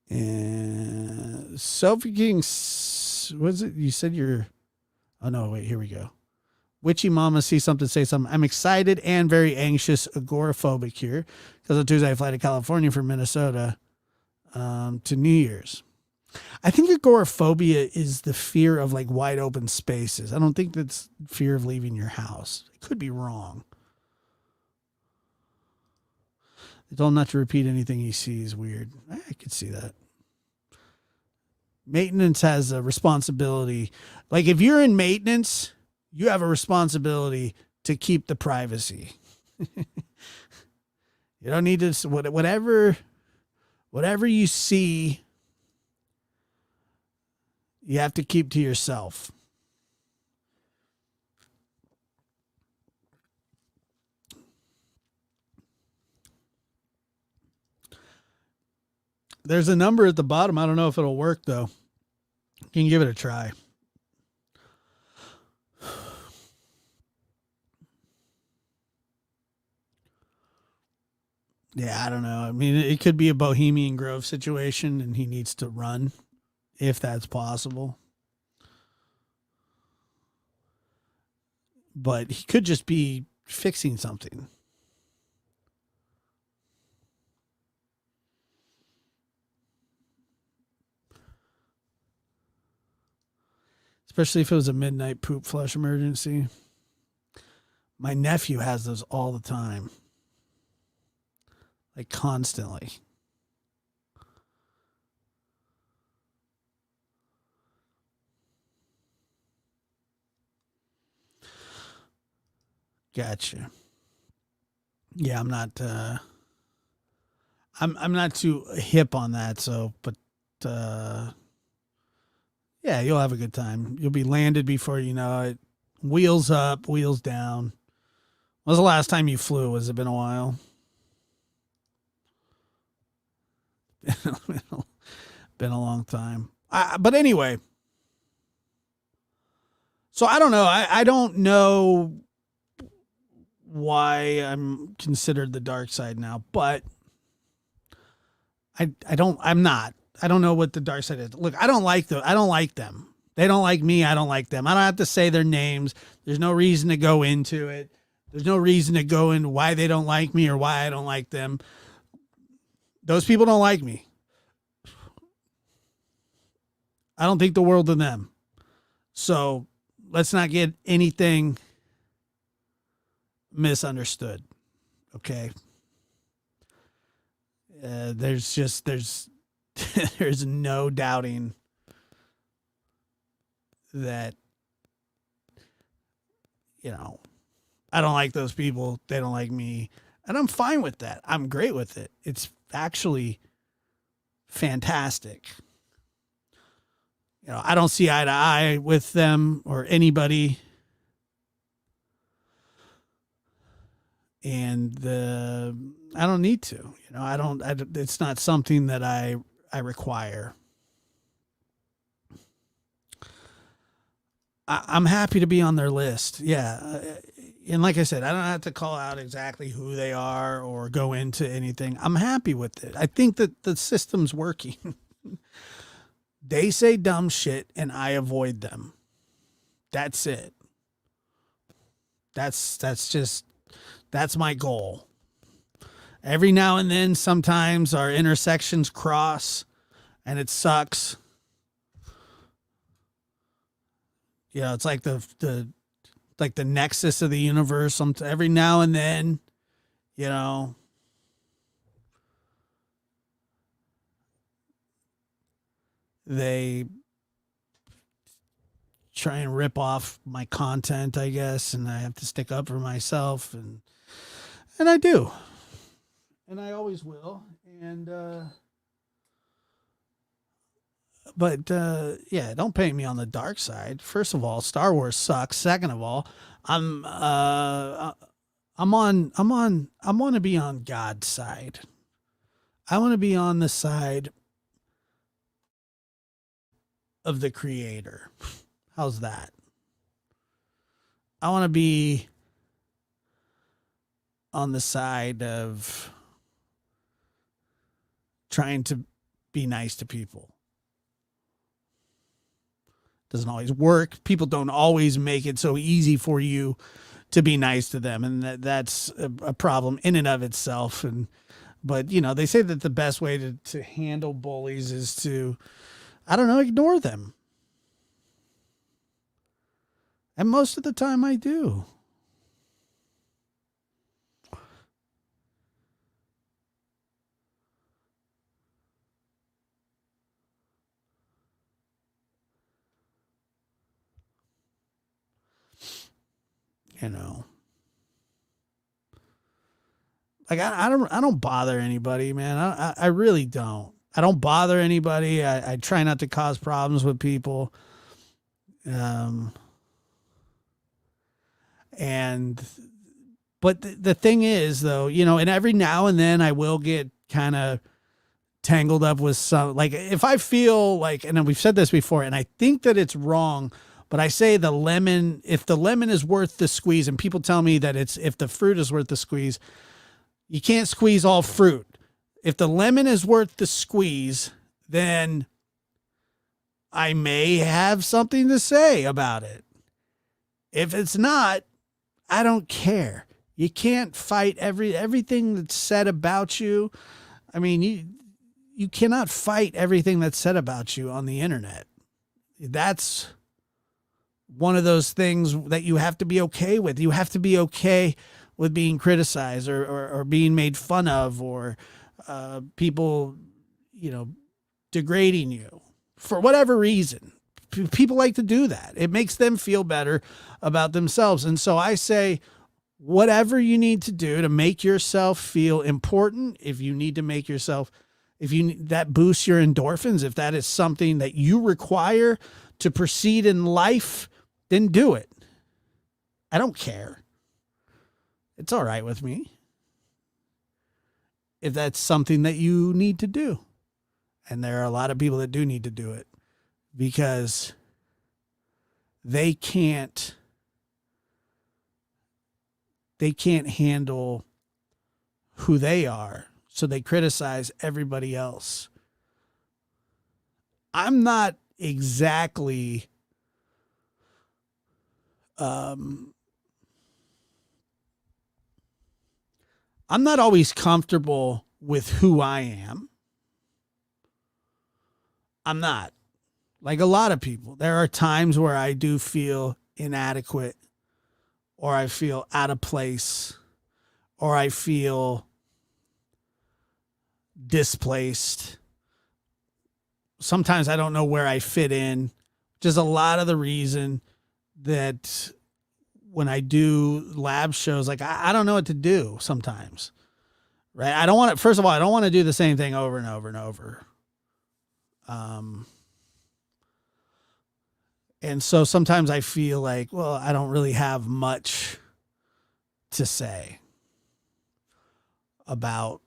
And Sophie King, was it? You said you're. Oh no! Wait, here we go. Witchy Mama, see something, say something. I'm excited and very anxious, agoraphobic here, because on Tuesday I fly to California from Minnesota to New Year's. I think agoraphobia is the fear of like wide open spaces. I don't think that's fear of leaving your house. I could be wrong. They told him not to repeat anything he sees. Weird. I could see that. Maintenance has a responsibility. Like if you're in maintenance, you have a responsibility to keep the privacy. You don't need to, whatever you see, you have to keep to yourself. There's a number at the bottom. I don't know if it'll work though. You can give it a try. Yeah, I don't know. I mean, it could be a Bohemian Grove situation and he needs to run if that's possible. But he could just be fixing something. Especially if it was a midnight poop flush emergency. My nephew has those all the time. Like constantly. Gotcha. Yeah, I'm not I'm not too hip on that, so but yeah, you'll have a good time. You'll be landed before you know it. Wheels up, wheels down. When was the last time you flew? Has it been a while? Been a long time. But anyway. So I don't know. I don't know why I'm considered the dark side now, but I don't know what the dark side is. Look, I don't like them. They don't like me. I don't like them. I don't have to say their names. There's no reason to go into it. There's no reason to go into why they don't like me or why I don't like them. Those people don't like me. I don't think the world of them. So let's not get anything misunderstood. Okay. There's there's no doubting that, you know, I don't like those people. They don't like me. And I'm fine with that. I'm great with it. It's actually fantastic. You know, I don't see eye to eye with them or anybody. And I don't need to, you know, it's not something that I require. I'm happy to be on their list. Yeah. And like I said, I don't have to call out exactly who they are or go into anything. I'm happy with it. I think that the system's working. They say dumb shit and I avoid them. That's it. That's my goal. Every now and then, sometimes our intersections cross and it sucks. You know, it's like the nexus of the universe. Every now and then, you know, they try and rip off my content, I guess, and I have to stick up for myself, and I do. And I always will. And but yeah, don't paint me on the dark side. First of all, Star Wars sucks. Second of all, I want to be on God's side. I want to be on the side of the Creator. How's that? I want to be on the side of trying to be nice to people. Doesn't always work. People don't always make it so easy for you to be nice to them, and that's a problem in and of itself. But you know, they say that the best way to handle bullies is to, I don't know, ignore them. And most of the time I do. You know, like I don't bother anybody, man. I really don't. I don't bother anybody. I try not to cause problems with people. But the thing is, though, you know, and every now and then I will get kind of tangled up with some, like if I feel like, and we've said this before, and I think that it's wrong, but I say if the lemon is worth the squeeze, and people tell me that if the fruit is worth the squeeze, you can't squeeze all fruit. If the lemon is worth the squeeze, then I may have something to say about it. If it's not, I don't care. You can't fight everything that's said about you. I mean, you cannot fight everything that's said about you on the internet. That's one of those things that you have to be okay with. You have to be okay with being criticized or being made fun of, or people, you know, degrading you for whatever reason. People like to do that. It makes them feel better about themselves. And so I say, whatever you need to do to make yourself feel important, if you need to make yourself, that boosts your endorphins, if that is something that you require to proceed in life, then do it. I don't care. It's all right with me if that's something that you need to do. And there are a lot of people that do need to do it because they can't handle who they are, so they criticize everybody else. I'm not exactly I'm not always comfortable with who I am. I'm not. Like a lot of people, there are times where I do feel inadequate, or I feel out of place, or I feel displaced, sometimes I don't know where I fit in. Just a lot of the reason that when I do lab shows, like I don't know what to do sometimes, right? I don't want to, first of all, I don't want to do the same thing over and over and over. And so sometimes I feel like, well, I don't really have much to say about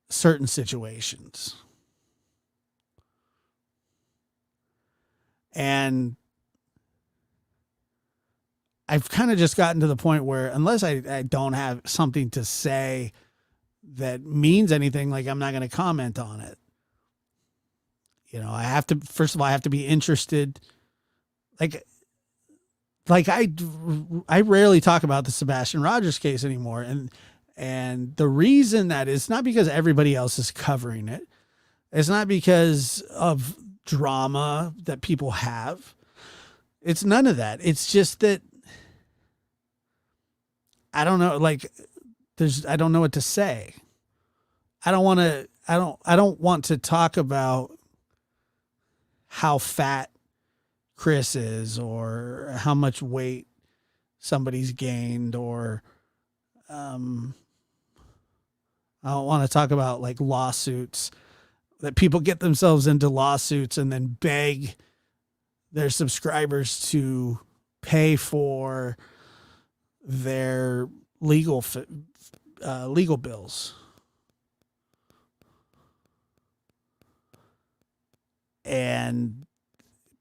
certain situations. And I've kind of just gotten to the point where unless I don't have something to say that means anything, like I'm not going to comment on it. You know, I have to, first of all, I have to be interested. Like I rarely talk about the Sebastian Rogers case anymore. And the reason that is not because everybody else is covering it. It's not because of drama that people have. It's none of that. It's just that I don't know, like I don't know what to say. I don't want to talk about how fat Chris is or how much weight somebody's gained, or I don't want to talk about like lawsuits, that people get themselves into lawsuits and then beg their subscribers to pay for their legal bills. And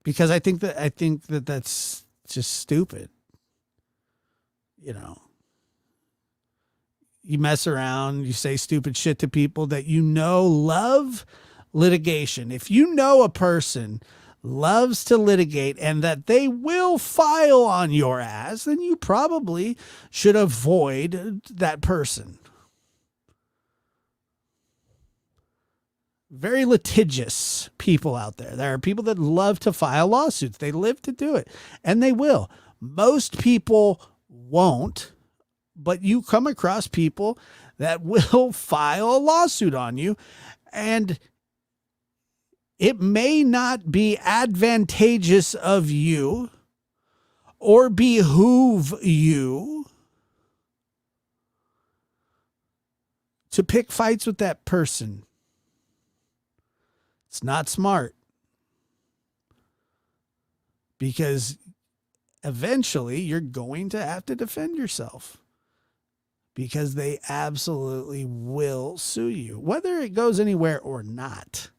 because I think that that's just stupid. You know, you mess around, you say stupid shit to people that you know love litigation. If you know a person loves to litigate and that they will file on your ass, then you probably should avoid that person. Very litigious people out there. There are people that love to file lawsuits. They live to do it, and they will. Most people won't, but you come across people that will file a lawsuit on you, and it may not be advantageous of you or behoove you to pick fights with that person. It's not smart, because eventually you're going to have to defend yourself, because they absolutely will sue you, whether it goes anywhere or not.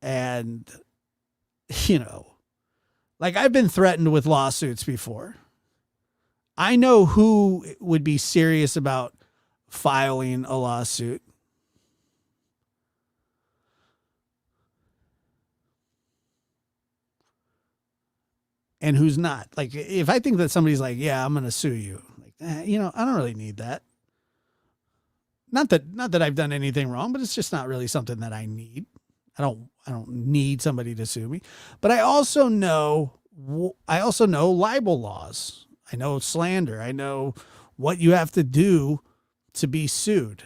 And, you know, like I've been threatened with lawsuits before. I know who would be serious about filing a lawsuit. And who's not. Like, if I think that somebody's like, yeah, I'm going to sue you, like, you know, I don't really need that. Not that I've done anything wrong, but it's just not really something that I need. I don't need somebody to sue me. But I also know libel laws. I know slander. I know what you have to do to be sued.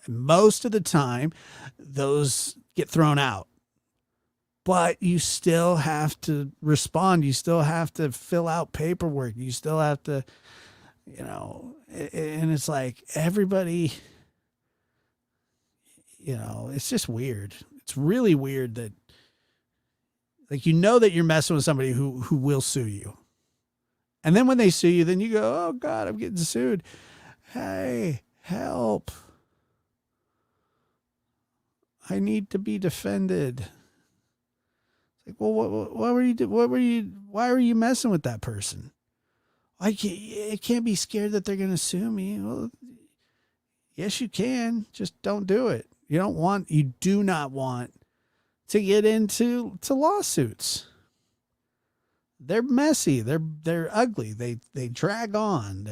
And most of the time, those get thrown out. But you still have to respond. You still have to fill out paperwork. You still have to, you know, and it's like everybody, you know, it's just weird. It's really weird that, like, you know that you're messing with somebody who will sue you. And then when they sue you, then you go, oh God, I'm getting sued. Hey, help. I need to be defended. It's like, well, why were you messing with that person? I can't be scared that they're going to sue me. Well, yes, you can. Just don't do it. You do not want to get into lawsuits. They're messy. They're ugly. They drag on.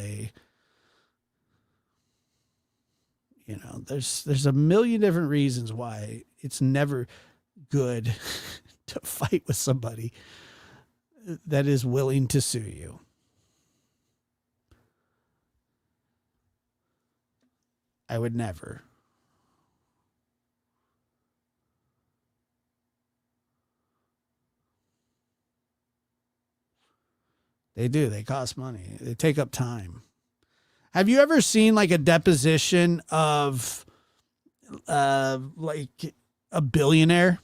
There's a million different reasons why it's never good to fight with somebody that is willing to sue you. I would never. They do. They cost money. They take up time. Have you ever seen like a deposition of like a billionaire?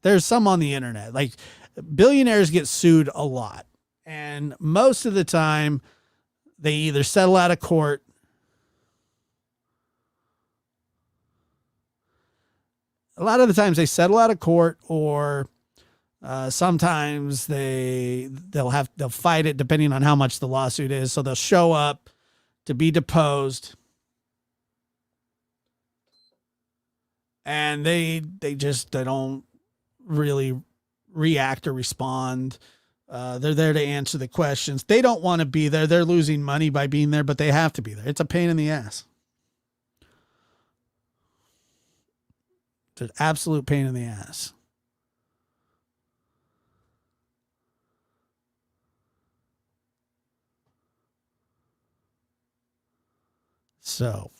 There's some on the internet. Like billionaires get sued a lot. And most of the time they either settle out of court. A lot of the times they settle out of court, or sometimes they'll fight it depending on how much the lawsuit is. So they'll show up to be deposed, and they don't really react or respond. They're there to answer the questions. They don't want to be there. They're losing money by being there, but they have to be there. It's a pain in the ass. It's an absolute pain in the ass. So,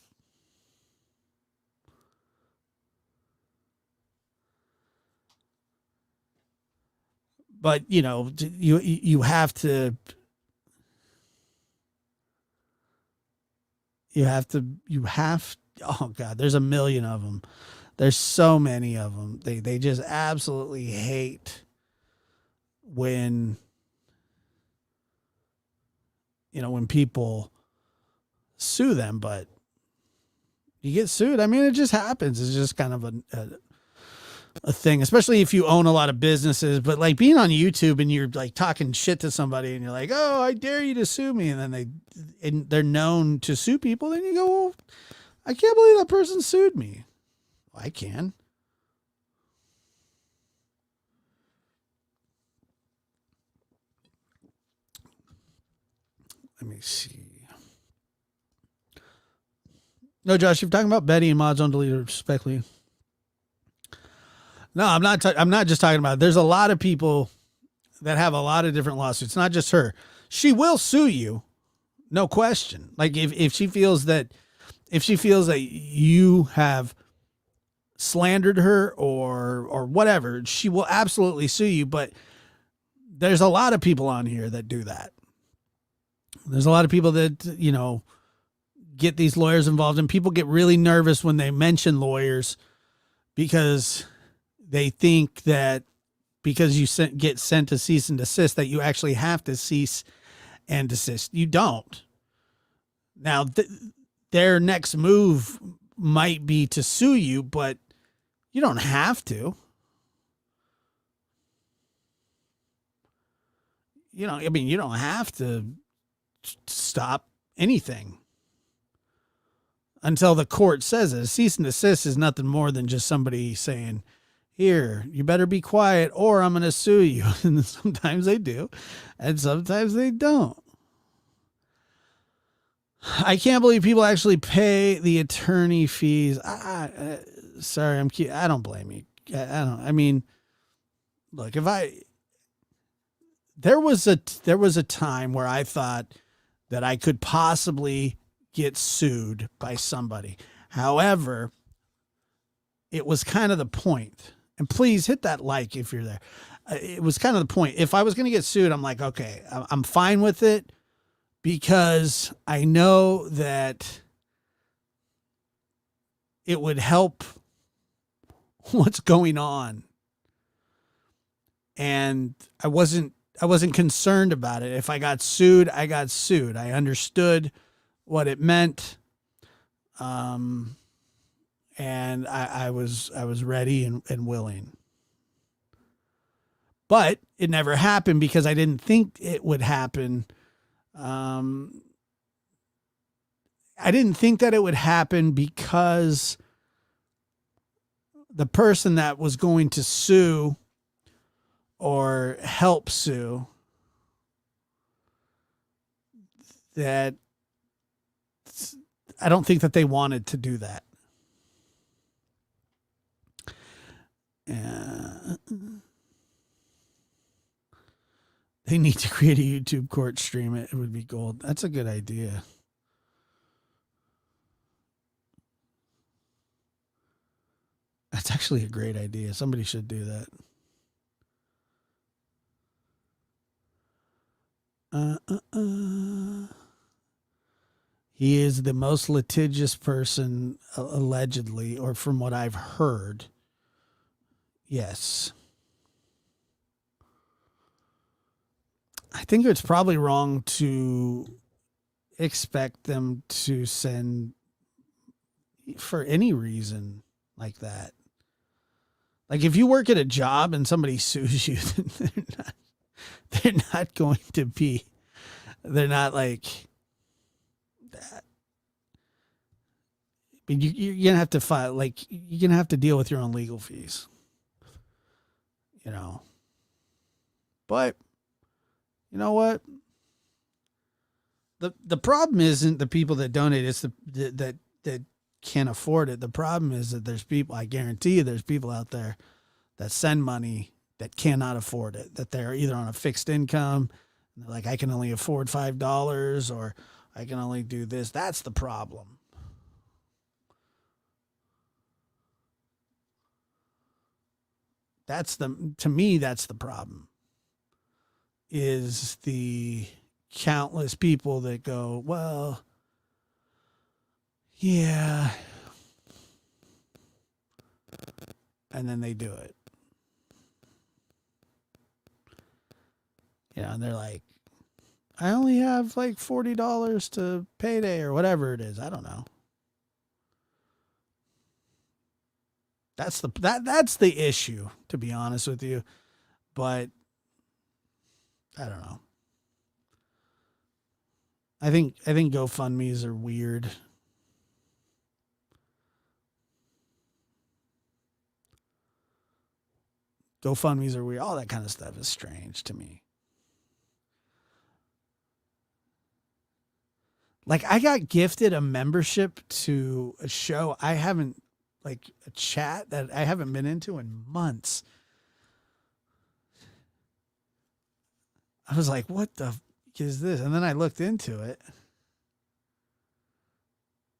but you know, you have to oh God, there's a million of them. There's so many of them. They just absolutely hate when, you know, when people sue them, but you get sued. I mean, it just happens. It's just kind of a thing, especially if you own a lot of businesses. But like being on YouTube and you're like talking shit to somebody and you're like, "Oh, I dare you to sue me," and then they're known to sue people. Then you go, "Well, I can't believe that person sued me." I can. Let me see. No, Josh, you're talking about Betty and Mods on Deleted, respectfully. No, I'm not. I'm not just talking about it. There's a lot of people that have a lot of different lawsuits. Not just her. She will sue you, no question. Like if she feels that you have slandered her or whatever, she will absolutely sue you. But there's a lot of people on here that do that. There's a lot of people that, you know, get these lawyers involved, and people get really nervous when they mention lawyers because they think that because you get sent to cease and desist that you actually have to cease and desist. You don't. Now, their next move might be to sue you, but you don't have to. You know, I mean, you don't have to stop anything until the court says it. A cease and desist is nothing more than just somebody saying, "Here, you better be quiet or I'm going to sue you." And sometimes they do, and sometimes they don't. I can't believe people actually pay the attorney fees. Sorry, I don't blame you. I mean, look, there was a time where I thought that I could possibly get sued by somebody. However, it was kind of the point. And please hit that like if you're there. It was kind of the point. If I was going to get sued, I'm like, okay, I'm fine with it because I know that it would help what's going on. And I wasn't concerned about it. If I got sued, I got sued. I understood what it meant. And I was ready and willing. But it never happened because I didn't think it would happen. I didn't think that it would happen because the person that was going to sue or help sue, that I don't think that they wanted to do that. They need to create a YouTube court stream. It would be gold. That's a good idea. actually a great idea. Somebody should do that. He is the most litigious person, allegedly, or from what I've heard. Yes. I think it's probably wrong to expect them to send for any reason like that. Like if you work at a job and somebody sues you, then they're not going to be, they're not like that. I mean, you're going to have to file, like, you're going to have to deal with your own legal fees, you know. But you know what? The problem isn't the people that donate, it's that can't afford it. The problem is that there's people, I guarantee you there's people out there that send money that cannot afford it, that they're either on a fixed income, like I can only afford $5 or I can only do this. That's the problem. To me, that's the problem, is the countless people that go, well, yeah, and then they do it. You know, and they're like, I only have like $40 to payday or whatever it is. I don't know. That's the issue, to be honest with you. But I don't know. I think GoFundMe's are weird. GoFundMe's are weird. All that kind of stuff is strange to me. Like I got gifted a membership to a show I haven't, like a chat that I haven't been into in months. I was like, what the f- is this? And then I looked into it.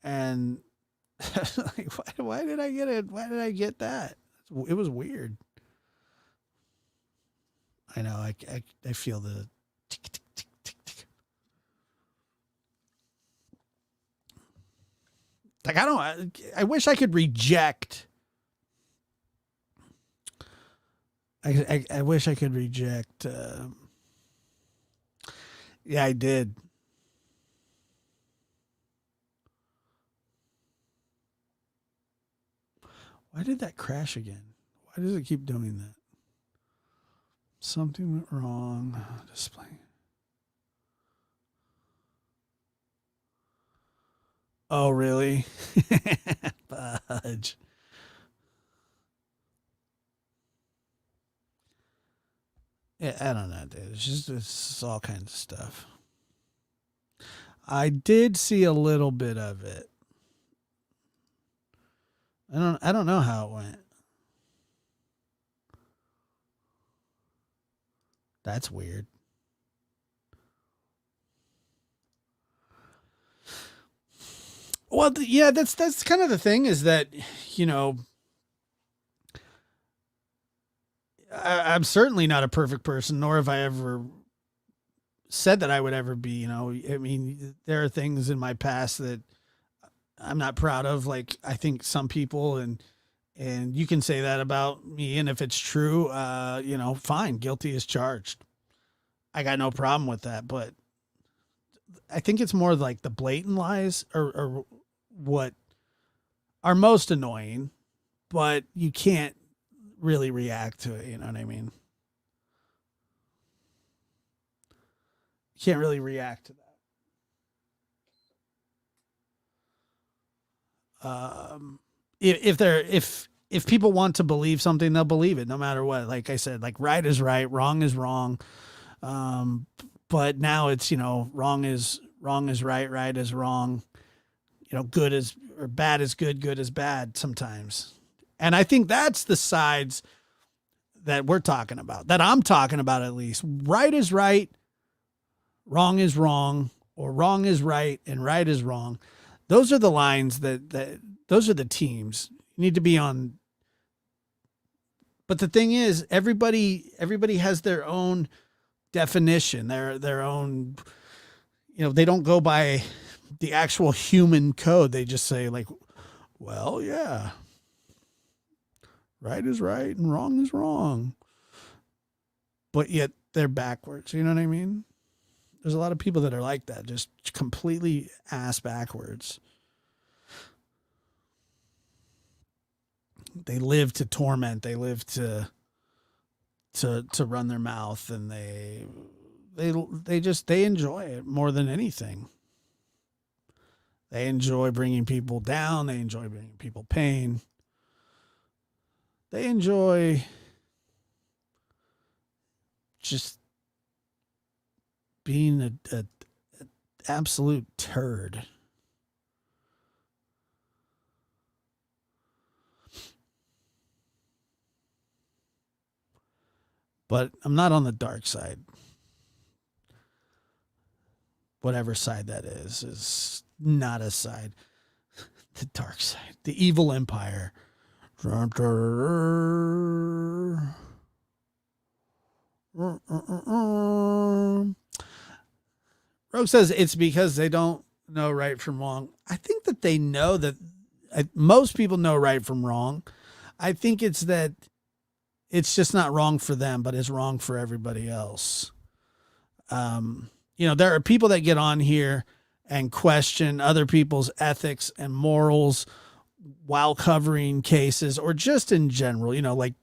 And I was like, why did I get it? Why did I get that? It was weird. I know. I feel the tick, tick, tick, tick, tick. Like I wish I could reject. I wish I could reject. Yeah, I did. Why did that crash again? Why does it keep doing that? Something went wrong. Display. Oh, really? Fudge. Yeah, I don't know, dude. It's all kinds of stuff. I did see a little bit of it. I don't know how it went. That's weird. Well, yeah, that's kind of the thing, is that, you know, I'm certainly not a perfect person, nor have I ever said that I would ever be. You know, I mean, there are things in my past that I'm not proud of. Like I think some people, and you can say that about me, and if it's true, you know, fine, guilty as charged. I got no problem with that, but I think it's more like the blatant lies or what are most annoying, but you can't really react to it. You know what I mean? You can't really react to that. If people want to believe something, they'll believe it no matter what. Like I said, like right is right, wrong is wrong. But now it's, you know, wrong is right, right is wrong. You know, good is, or bad is good, good is bad sometimes. And I think that's the sides that we're talking about, that I'm talking about at least. Right is right, wrong is wrong, or wrong is right and right is wrong. Those are the lines that those are the teams. You need to be on But the thing is, everybody has their own definition, their own, they don't go by the actual human code. They just say like, well, yeah, right is right and wrong is wrong. But yet they're backwards. You know what I mean? There's a lot of people that are like that, just completely ass backwards. They live to torment. They live to run their mouth, and they enjoy it more than anything. They enjoy bringing people down. They enjoy bringing people pain. They enjoy just being a absolute turd. But I'm not on the dark side. Whatever side that is not a side. The dark side. The evil empire. Rogue says it's because they don't know right from wrong. I think that they know that most people know right from wrong. I think it's that it's just not wrong for them, but it's wrong for everybody else. There are people that get on here and question other people's ethics and morals while covering cases, or just in general, like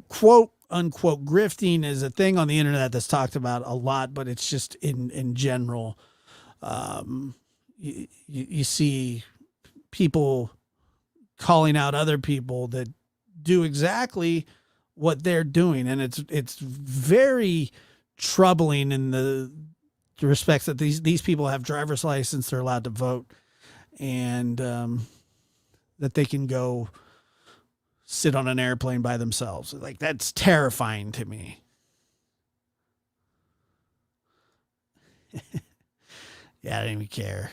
quote unquote grifting is a thing on the internet that's talked about a lot, but it's just in general. You see people calling out other people that do exactly what they're doing. And it's very troubling in the respects that these people have driver's license, they're allowed to vote, and that they can go sit on an airplane by themselves. Like, that's terrifying to me. Yeah, I didn't even care.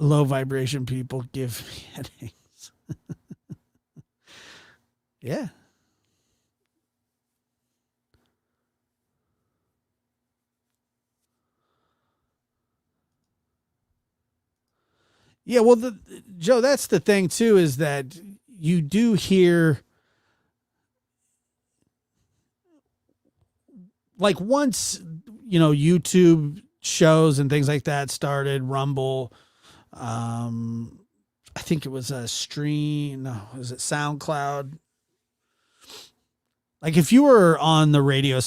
Low vibration people give me headaches. Yeah. Yeah, well, Joe, that's the thing too, is that you do hear, like, once, YouTube shows and things like that started, Rumble, I think it was a stream. No, was it SoundCloud? Like, if you were on the radio,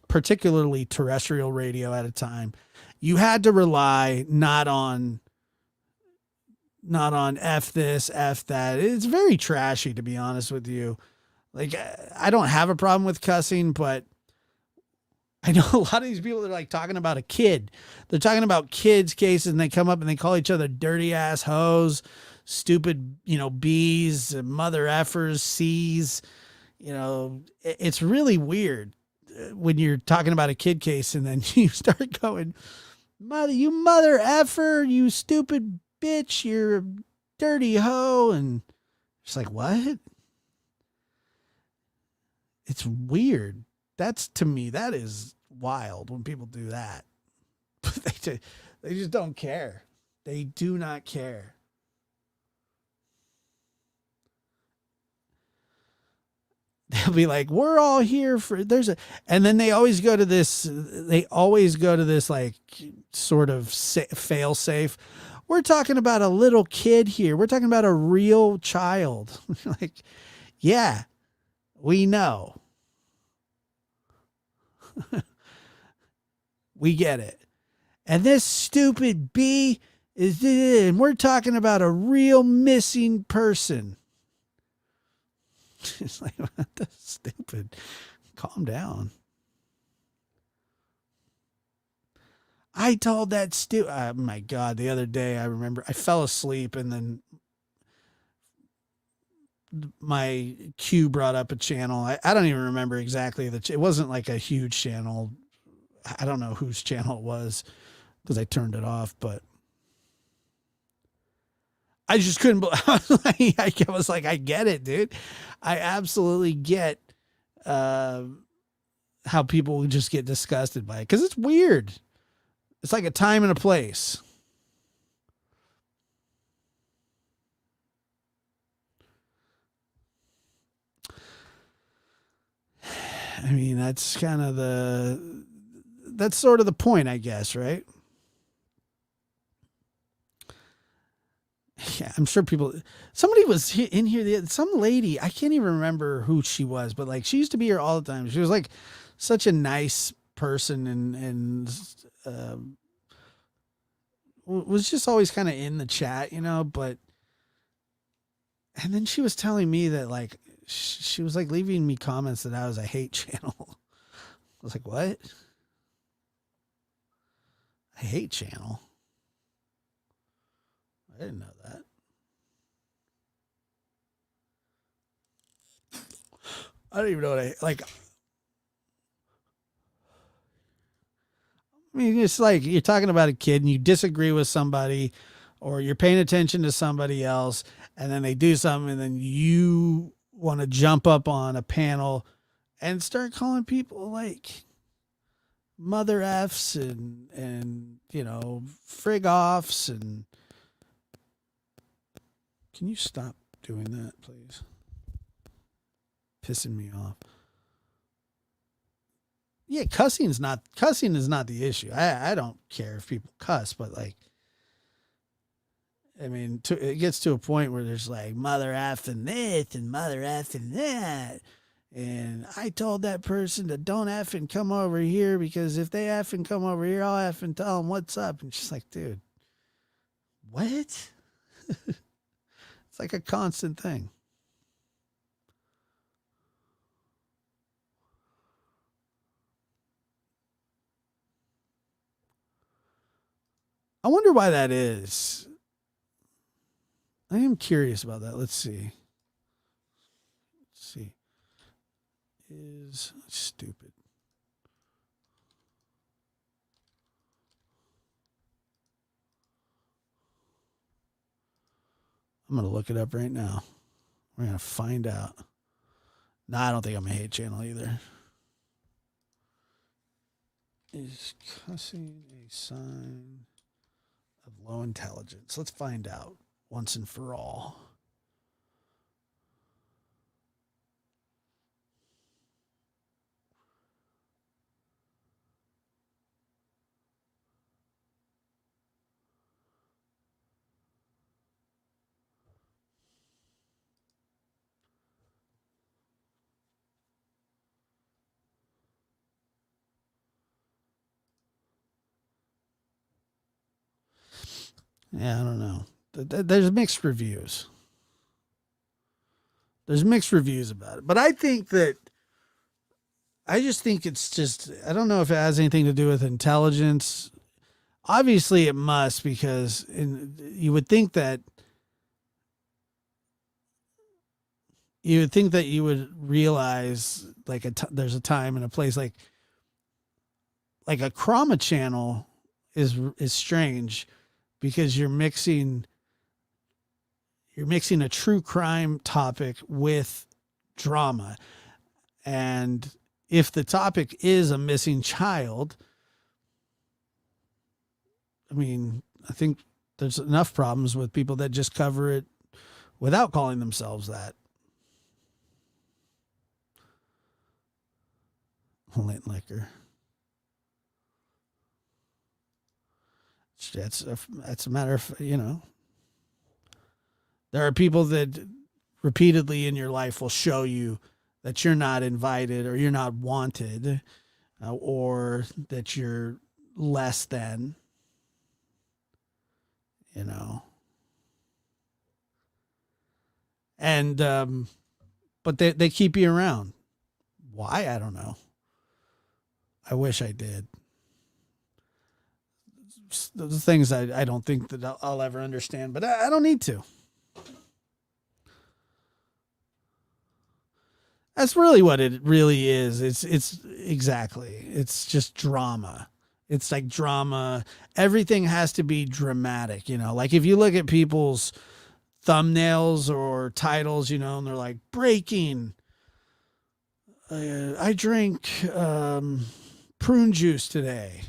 particularly terrestrial radio at a time, you had to rely not on F this, F that. It's very trashy, to be honest with you. Like, I don't have a problem with cussing, but I know a lot of these people that are like talking about a kid. They're talking about kids' cases, and they come up and they call each other dirty ass hoes, stupid, B's, mother effers, C's. It's really weird when you're talking about a kid case, and then you start going, you mother effer, you stupid bitch, you're a dirty hoe. And it's like, what? It's weird. To me, that is wild when people do that. They just don't care. They do not care. They'll be like, we're all here for, and then they always go to this like sort of fail safe. We're talking about a little kid here. We're talking about a real child. Like, yeah, we know. We get it. And this stupid B and we're talking about a real missing person. It's like, what the stupid? Calm down. I told that oh my God, the other day I remember I fell asleep, and then my queue brought up a channel. I don't even remember exactly it wasn't like a huge channel. I don't know whose channel it was. because I turned it off, but I just couldn't. I was like, I get it, dude. I absolutely get how people just get disgusted by it because it's weird. It's like a time and a place. I mean, that's sort of the point, I guess, right? Yeah, I'm sure somebody was in here, some lady, I can't even remember who she was, but like she used to be here all the time. She was like such a nice person and was just always kind of in the chat, but, and then she was telling me that like, she was like leaving me comments that I was a hate channel. I was like, what? A hate channel? I didn't know that. I don't even know what I like. I mean, it's like you're talking about a kid and you disagree with somebody or you're paying attention to somebody else and then they do something and then you want to jump up on a panel and start calling people like mother F's and frig offs and can you stop doing that, please? Pissing me off. Yeah, cussing is not the issue. I don't care if people cuss, but like, I mean, it gets to a point where there's like mother effing this and mother effing that. And I told that person to don't effing come over here because if they effing come over here, I'll effing tell them what's up. And she's like, dude, what? It's like a constant thing. I wonder why that is. I am curious about that. Let's see. Is stupid. I'm going to look it up right now. We're going to find out. No, I don't think I'm a hate channel either. Is cussing a sign of low intelligence? Let's find out once and for all. Yeah, I don't know. There's mixed reviews. There's mixed reviews about it. But I just think it's just, I don't know if it has anything to do with intelligence. Obviously it must, because you would think that you would realize like there's a time and a place like a Chroma channel is strange because you're mixing a true crime topic with drama. And if the topic is a missing child, I mean, I think there's enough problems with people that just cover it without calling themselves that. Lint liquor. That's a matter of, there are people that repeatedly in your life will show you that you're not invited or you're not wanted or that you're less than, and, but they keep you around. Why? I don't know. I wish I did. Those things I don't think that I'll ever understand, but I don't need to. That's really what it really is. It's just drama. It's like drama. Everything has to be dramatic, you know. Like if you look at people's thumbnails or titles, you know, and they're like breaking. I drank prune juice today.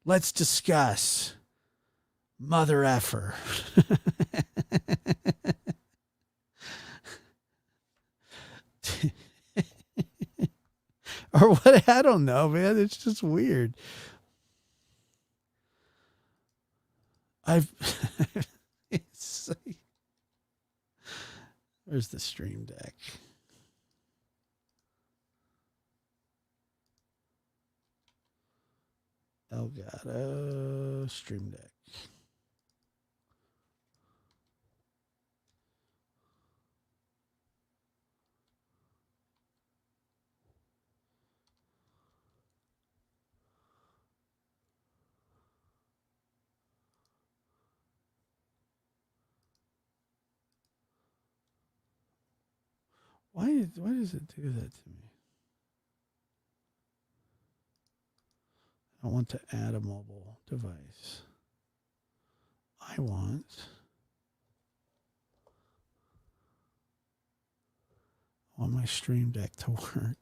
Let's discuss mother effer. Or what? I don't know, man. It's just weird. It's like, where's the stream deck? Elgato stream deck. Why does it do that to me? I want to add a mobile device. I want my stream deck to work.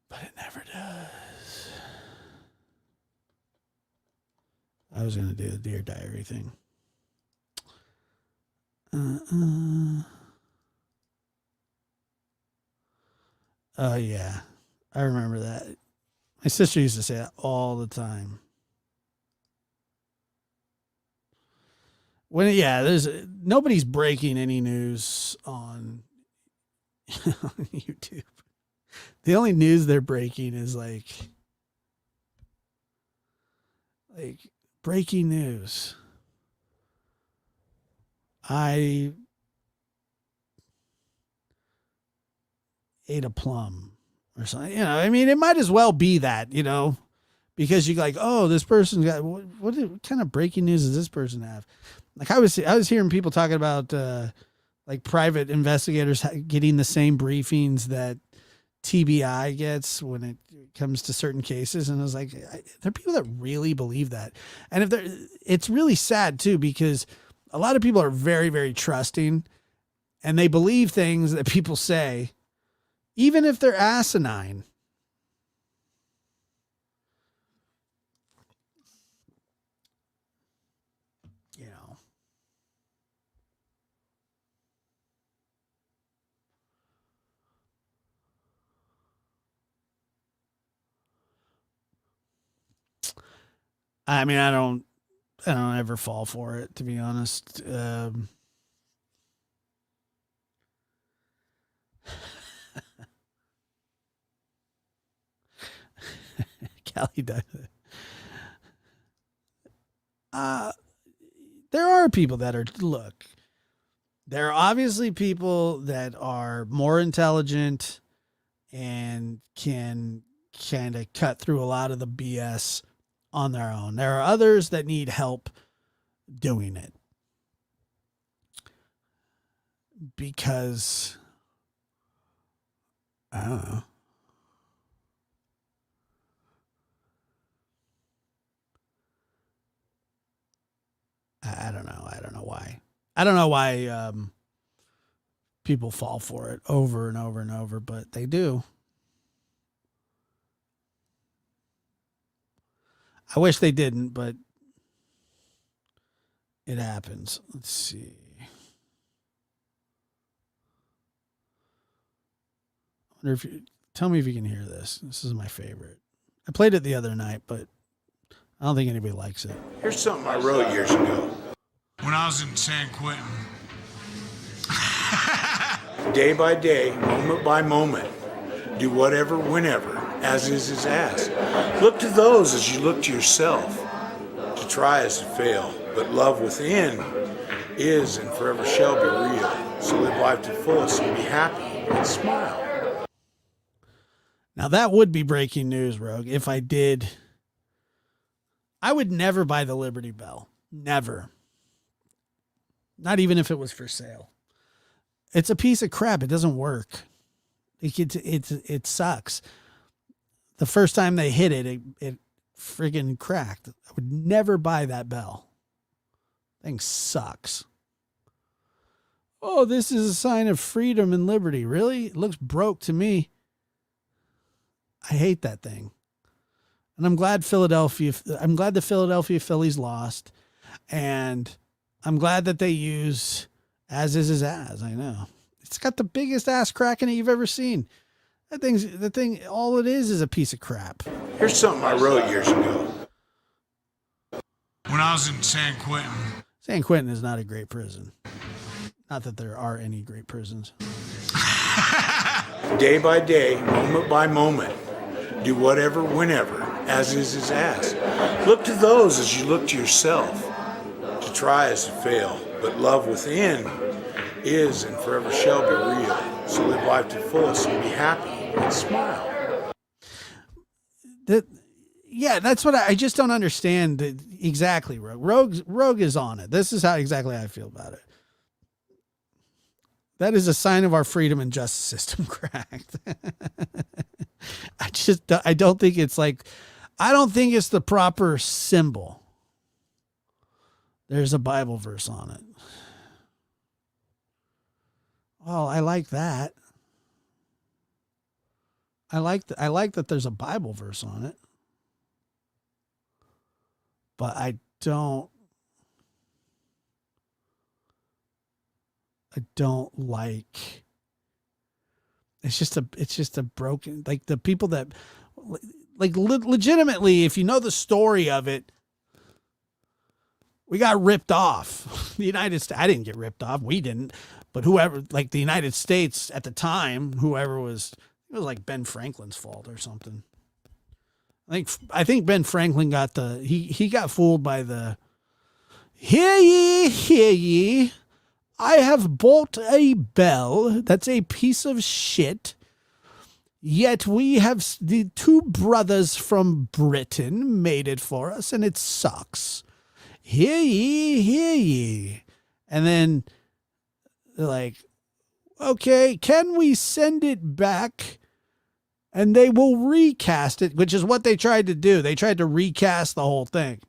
But it never does. I was going to do the Dear Diary thing. Oh, yeah. I remember that. My sister used to say that all the time. Nobody's breaking any news on YouTube. The only news they're breaking is like breaking news. I ate a plum or something. You know, I mean, it might as well be that, you know, because you're like, oh, this person's got what kind of breaking news does this person have? Like I was hearing people talking about like private investigators getting the same briefings that TBI gets when it comes to certain cases, and I was like, there are people that really believe that, and it's really sad too, because a lot of people are very, very trusting, and they believe things that people say, even if they're asinine. You know. I mean, I don't ever fall for it, to be honest. Callie does it. There are people that are, look, there are obviously people that are more intelligent and can kind of cut through a lot of the BS on their own. There are others that need help doing it because I don't know. I don't know. I don't know why. I don't know why people fall for it over and over and over, but they do. I wish they didn't, but it happens. Let's see. I wonder if tell me if you can hear this. This is my favorite. I played it the other night, but I don't think anybody likes it. Here's something I wrote years ago. When I was in San Quentin. Day by day, moment by moment, do whatever, whenever, as is asked. Look to those as you look to yourself. To try is to fail, but love within is and forever shall be real. So live life to the fullest and be happy and smile. Now that would be breaking news, Rogue. If I did, I would never buy the Liberty Bell. Never. Not even if it was for sale. It's a piece of crap. It doesn't work. Like it sucks. The first time they hit it, it friggin' cracked. I would never buy that bell. Thing sucks. Oh, this is a sign of freedom and liberty. Really? It looks broke to me. I hate that thing. And I'm glad the Philadelphia Phillies lost. And I'm glad that they use as is his ass. I know. It's got the biggest ass crack in it you've ever seen. The thing, all it is a piece of crap. Here's something I wrote years ago. When I was in San Quentin, San Quentin is not a great prison. Not that there are any great prisons. Day by day, moment by moment, do whatever, whenever, as is his ask. Look to those as you look to yourself. To try is to fail, but love within is and forever shall be real. So live life to the fullest and be happy and smile. That's what I just don't understand exactly. Rogue is on it. This is how exactly I feel about it. That is a sign of our freedom and justice system cracked. I don't think it's the proper symbol. There's a Bible verse on it. Oh, I like that. I like that there's a Bible verse on it. But I don't like, it's just a broken, like the people that like legitimately, if you know the story of it, we got ripped off. The United States, I didn't get ripped off. We didn't, but whoever, like the United States at the time, it was like Ben Franklin's fault or something. I think Ben Franklin got he got fooled by the, hear ye, I have bought a bell that's a piece of shit, yet we have the two brothers from Britain made it for us and it sucks. Hear ye. And then they're like, okay, can we send it back? And they will recast it, which is what they tried to do. They tried to recast the whole thing.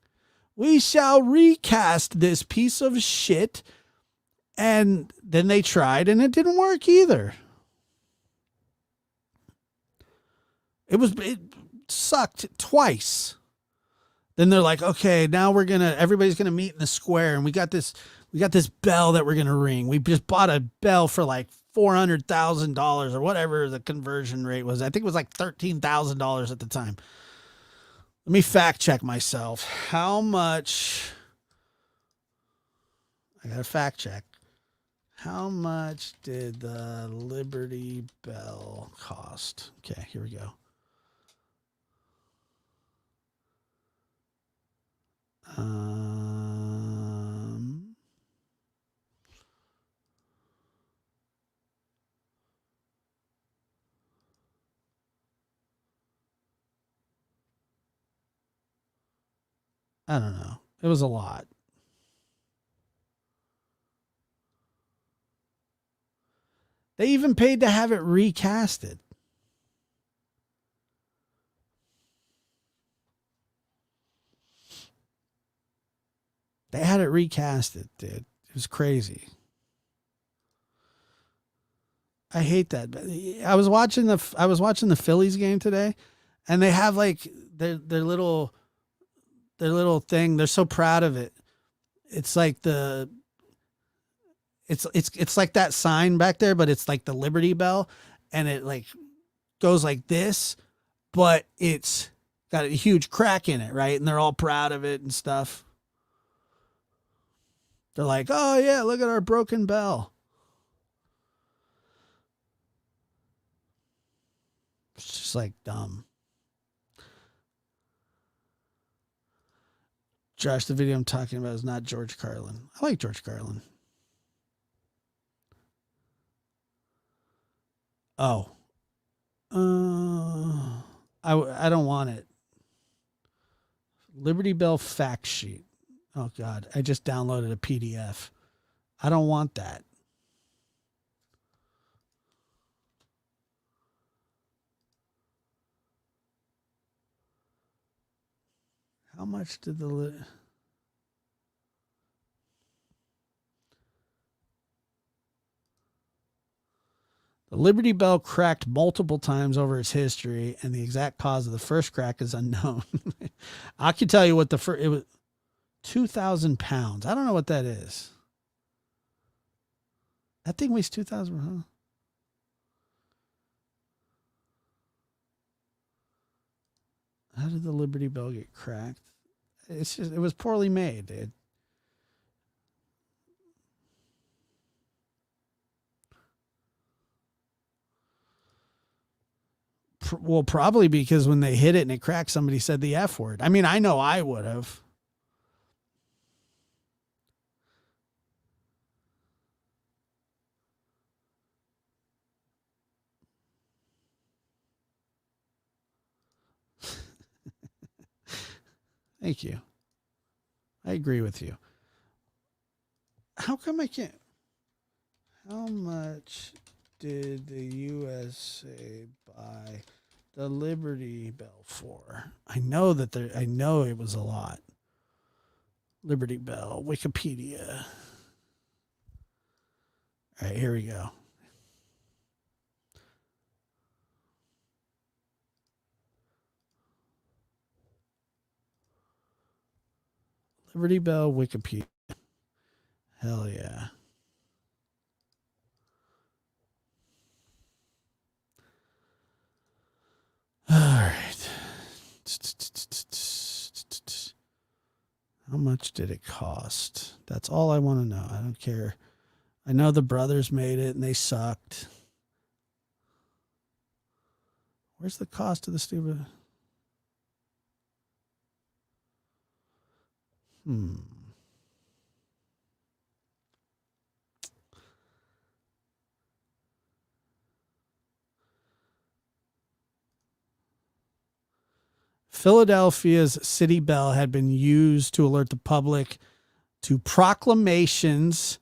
We shall recast this piece of shit. And then they tried and it didn't work either. It sucked twice. Then they're like, okay, now everybody's going to meet in the square. And we got this bell that we're going to ring. We just bought a bell for like $400,000 or whatever the conversion rate was. I think it was like $13,000 at the time. Let me fact check myself. How much? I got to fact check. How much did the Liberty Bell cost? Okay, here we go. I don't know. It was a lot. They even paid to have it recasted. They had it recasted, dude. It was crazy. I hate that. I was watching the Phillies game today, and they have like their little thing. They're so proud of it. It's like it's like that sign back there, but it's like the Liberty Bell, and it like goes like this, but it's got a huge crack in it, right? And they're all proud of it and stuff. They're like, oh yeah, look at our broken bell. It's just like dumb. Josh, the video I'm talking about is not George Carlin. I like George Carlin. Oh. I don't want it. Liberty Bell fact sheet. Oh God, I just downloaded a PDF. I don't want that. How much did the Liberty Bell cracked multiple times over its history, and the exact cause of the first crack is unknown. I can tell you what the first, it was 2,000 pounds. I don't know what that is. That thing weighs 2,000 pounds. How did the Liberty Bell get cracked? It's just, it was poorly made. Well, probably because when they hit it and it cracked, somebody said the F word. I mean, I know I would have. Thank you. I agree with you. How come I can't? How much did the USA buy the Liberty Bell for? I know that I know it was a lot. Liberty Bell, Wikipedia. All right, here we go. Liberty Bell, Wikipedia. Hell yeah. All right. How much did it cost? That's all I want to know. I don't care. I know the brothers made it and they sucked. Where's the cost of the stupid? Philadelphia's city bell had been used to alert the public to proclamations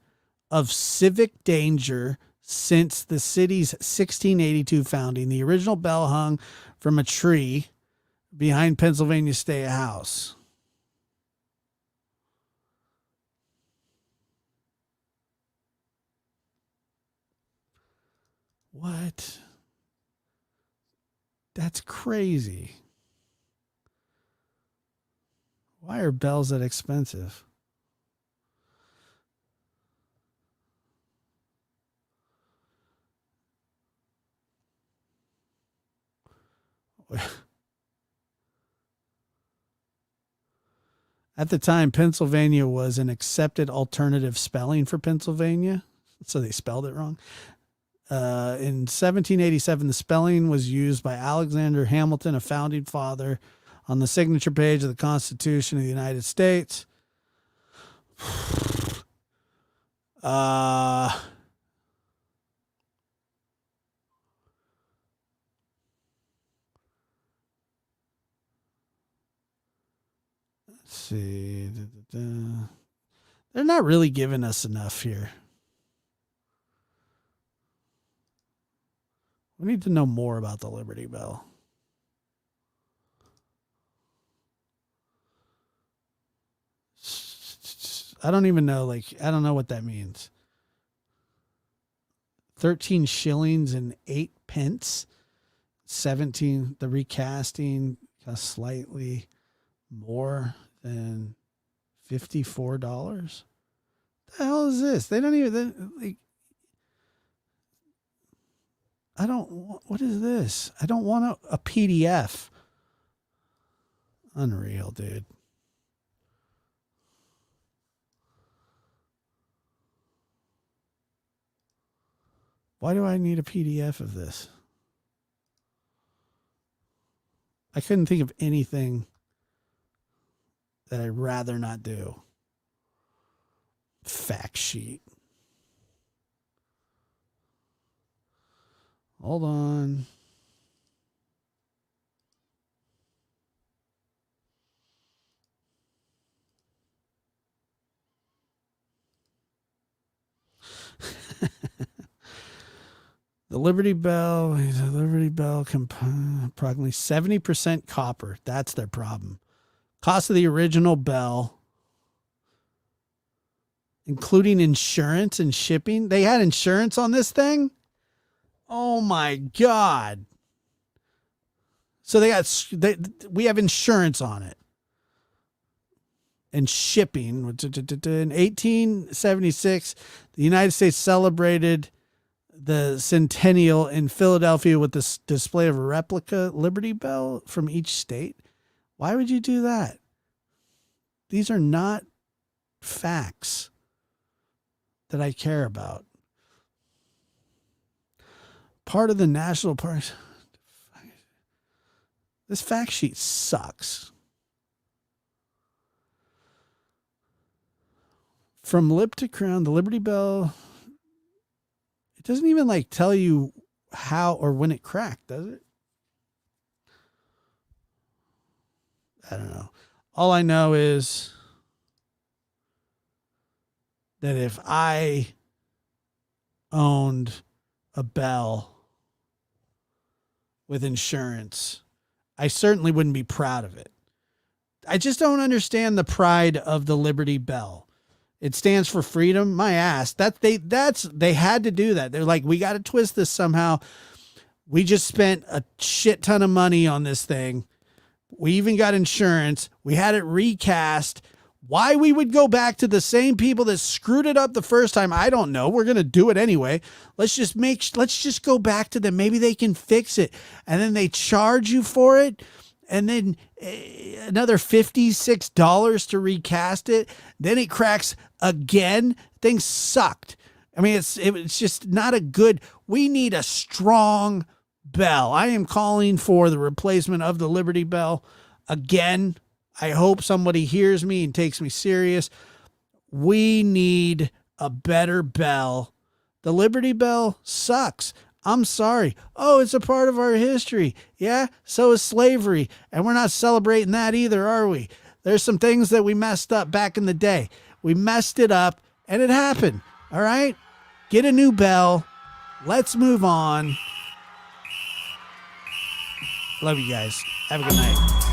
of civic danger since the city's 1682 founding. The original bell hung from a tree behind Pennsylvania State House. What? That's crazy. Why are bells that expensive? At the time, Pennsylvania was an accepted alternative spelling for Pennsylvania, so they spelled it wrong. In 1787, the spelling was used by Alexander Hamilton, a founding father, on the signature page of the Constitution of the United States. Let's see. They're not really giving us enough here. We need to know more about the Liberty Bell. I don't even know, I don't know what that means. 13 shillings and 8 pence. 17, the recasting cost slightly more than $54. What the hell is this? They don't even, what is this? I don't want a PDF. Unreal, dude. Why do I need a PDF of this? I couldn't think of anything that I'd rather not do. Fact sheet. Hold on. The Liberty Bell, approximately 70% copper. That's their problem. Cost of the original bell, including insurance and shipping. They had insurance on this thing? Oh my God. So we have insurance on it. And shipping. In 1876, the United States celebrated the centennial in Philadelphia with this display of a replica Liberty Bell from each state. Why would you do that? These are not facts that I care about. Part of the national parks. This fact sheet sucks. From lip to crown, the Liberty Bell, it doesn't even like tell you how or when it cracked, does it? I don't know. All I know is that if I owned a bell with insurance, I certainly wouldn't be proud of it. I just don't understand the pride of the Liberty Bell. It stands for freedom. My ass. They had to do that. They're like, we got to twist this somehow. We just spent a shit ton of money on this thing. We even got insurance. We had it recast. Why we would go back to the same people that screwed it up the first time, I don't know. We're going to do it anyway. Let's just go back to them. Maybe they can fix it. And then they charge you for it. And then another $56 to recast it. Then it cracks again. Things sucked. I mean, it's just not a good. We need a strong bell. I am calling for the replacement of the Liberty Bell again. I hope somebody hears me and takes me serious. We need a better bell. The Liberty Bell sucks. I'm sorry. Oh, it's a part of our history. Yeah, so is slavery. And we're not celebrating that either, are we? There's some things that we messed up back in the day. We messed it up, and it happened. All right? Get a new bell. Let's move on. Love you guys. Have a good night.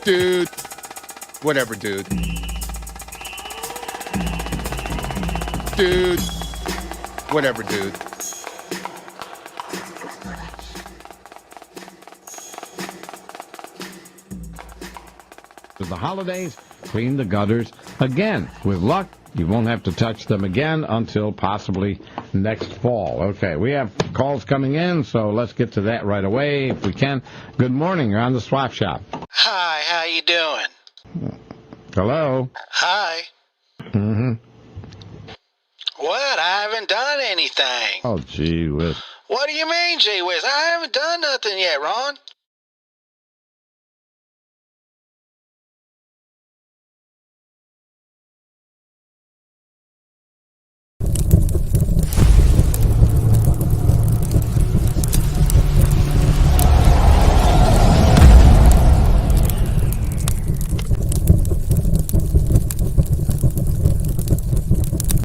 Dude. Whatever, dude. Dude. Whatever, dude. For the holidays, clean the gutters again. With luck, you won't have to touch them again until possibly next fall. Okay, we have calls coming in, so let's get to that right away if we can. Good morning, you're on the Swap Shop. Hi, how you doing? Hello? Hi. Mm-hmm. What? I haven't done anything. Oh, gee whiz. What do you mean, gee whiz? I haven't done nothing yet, Ron.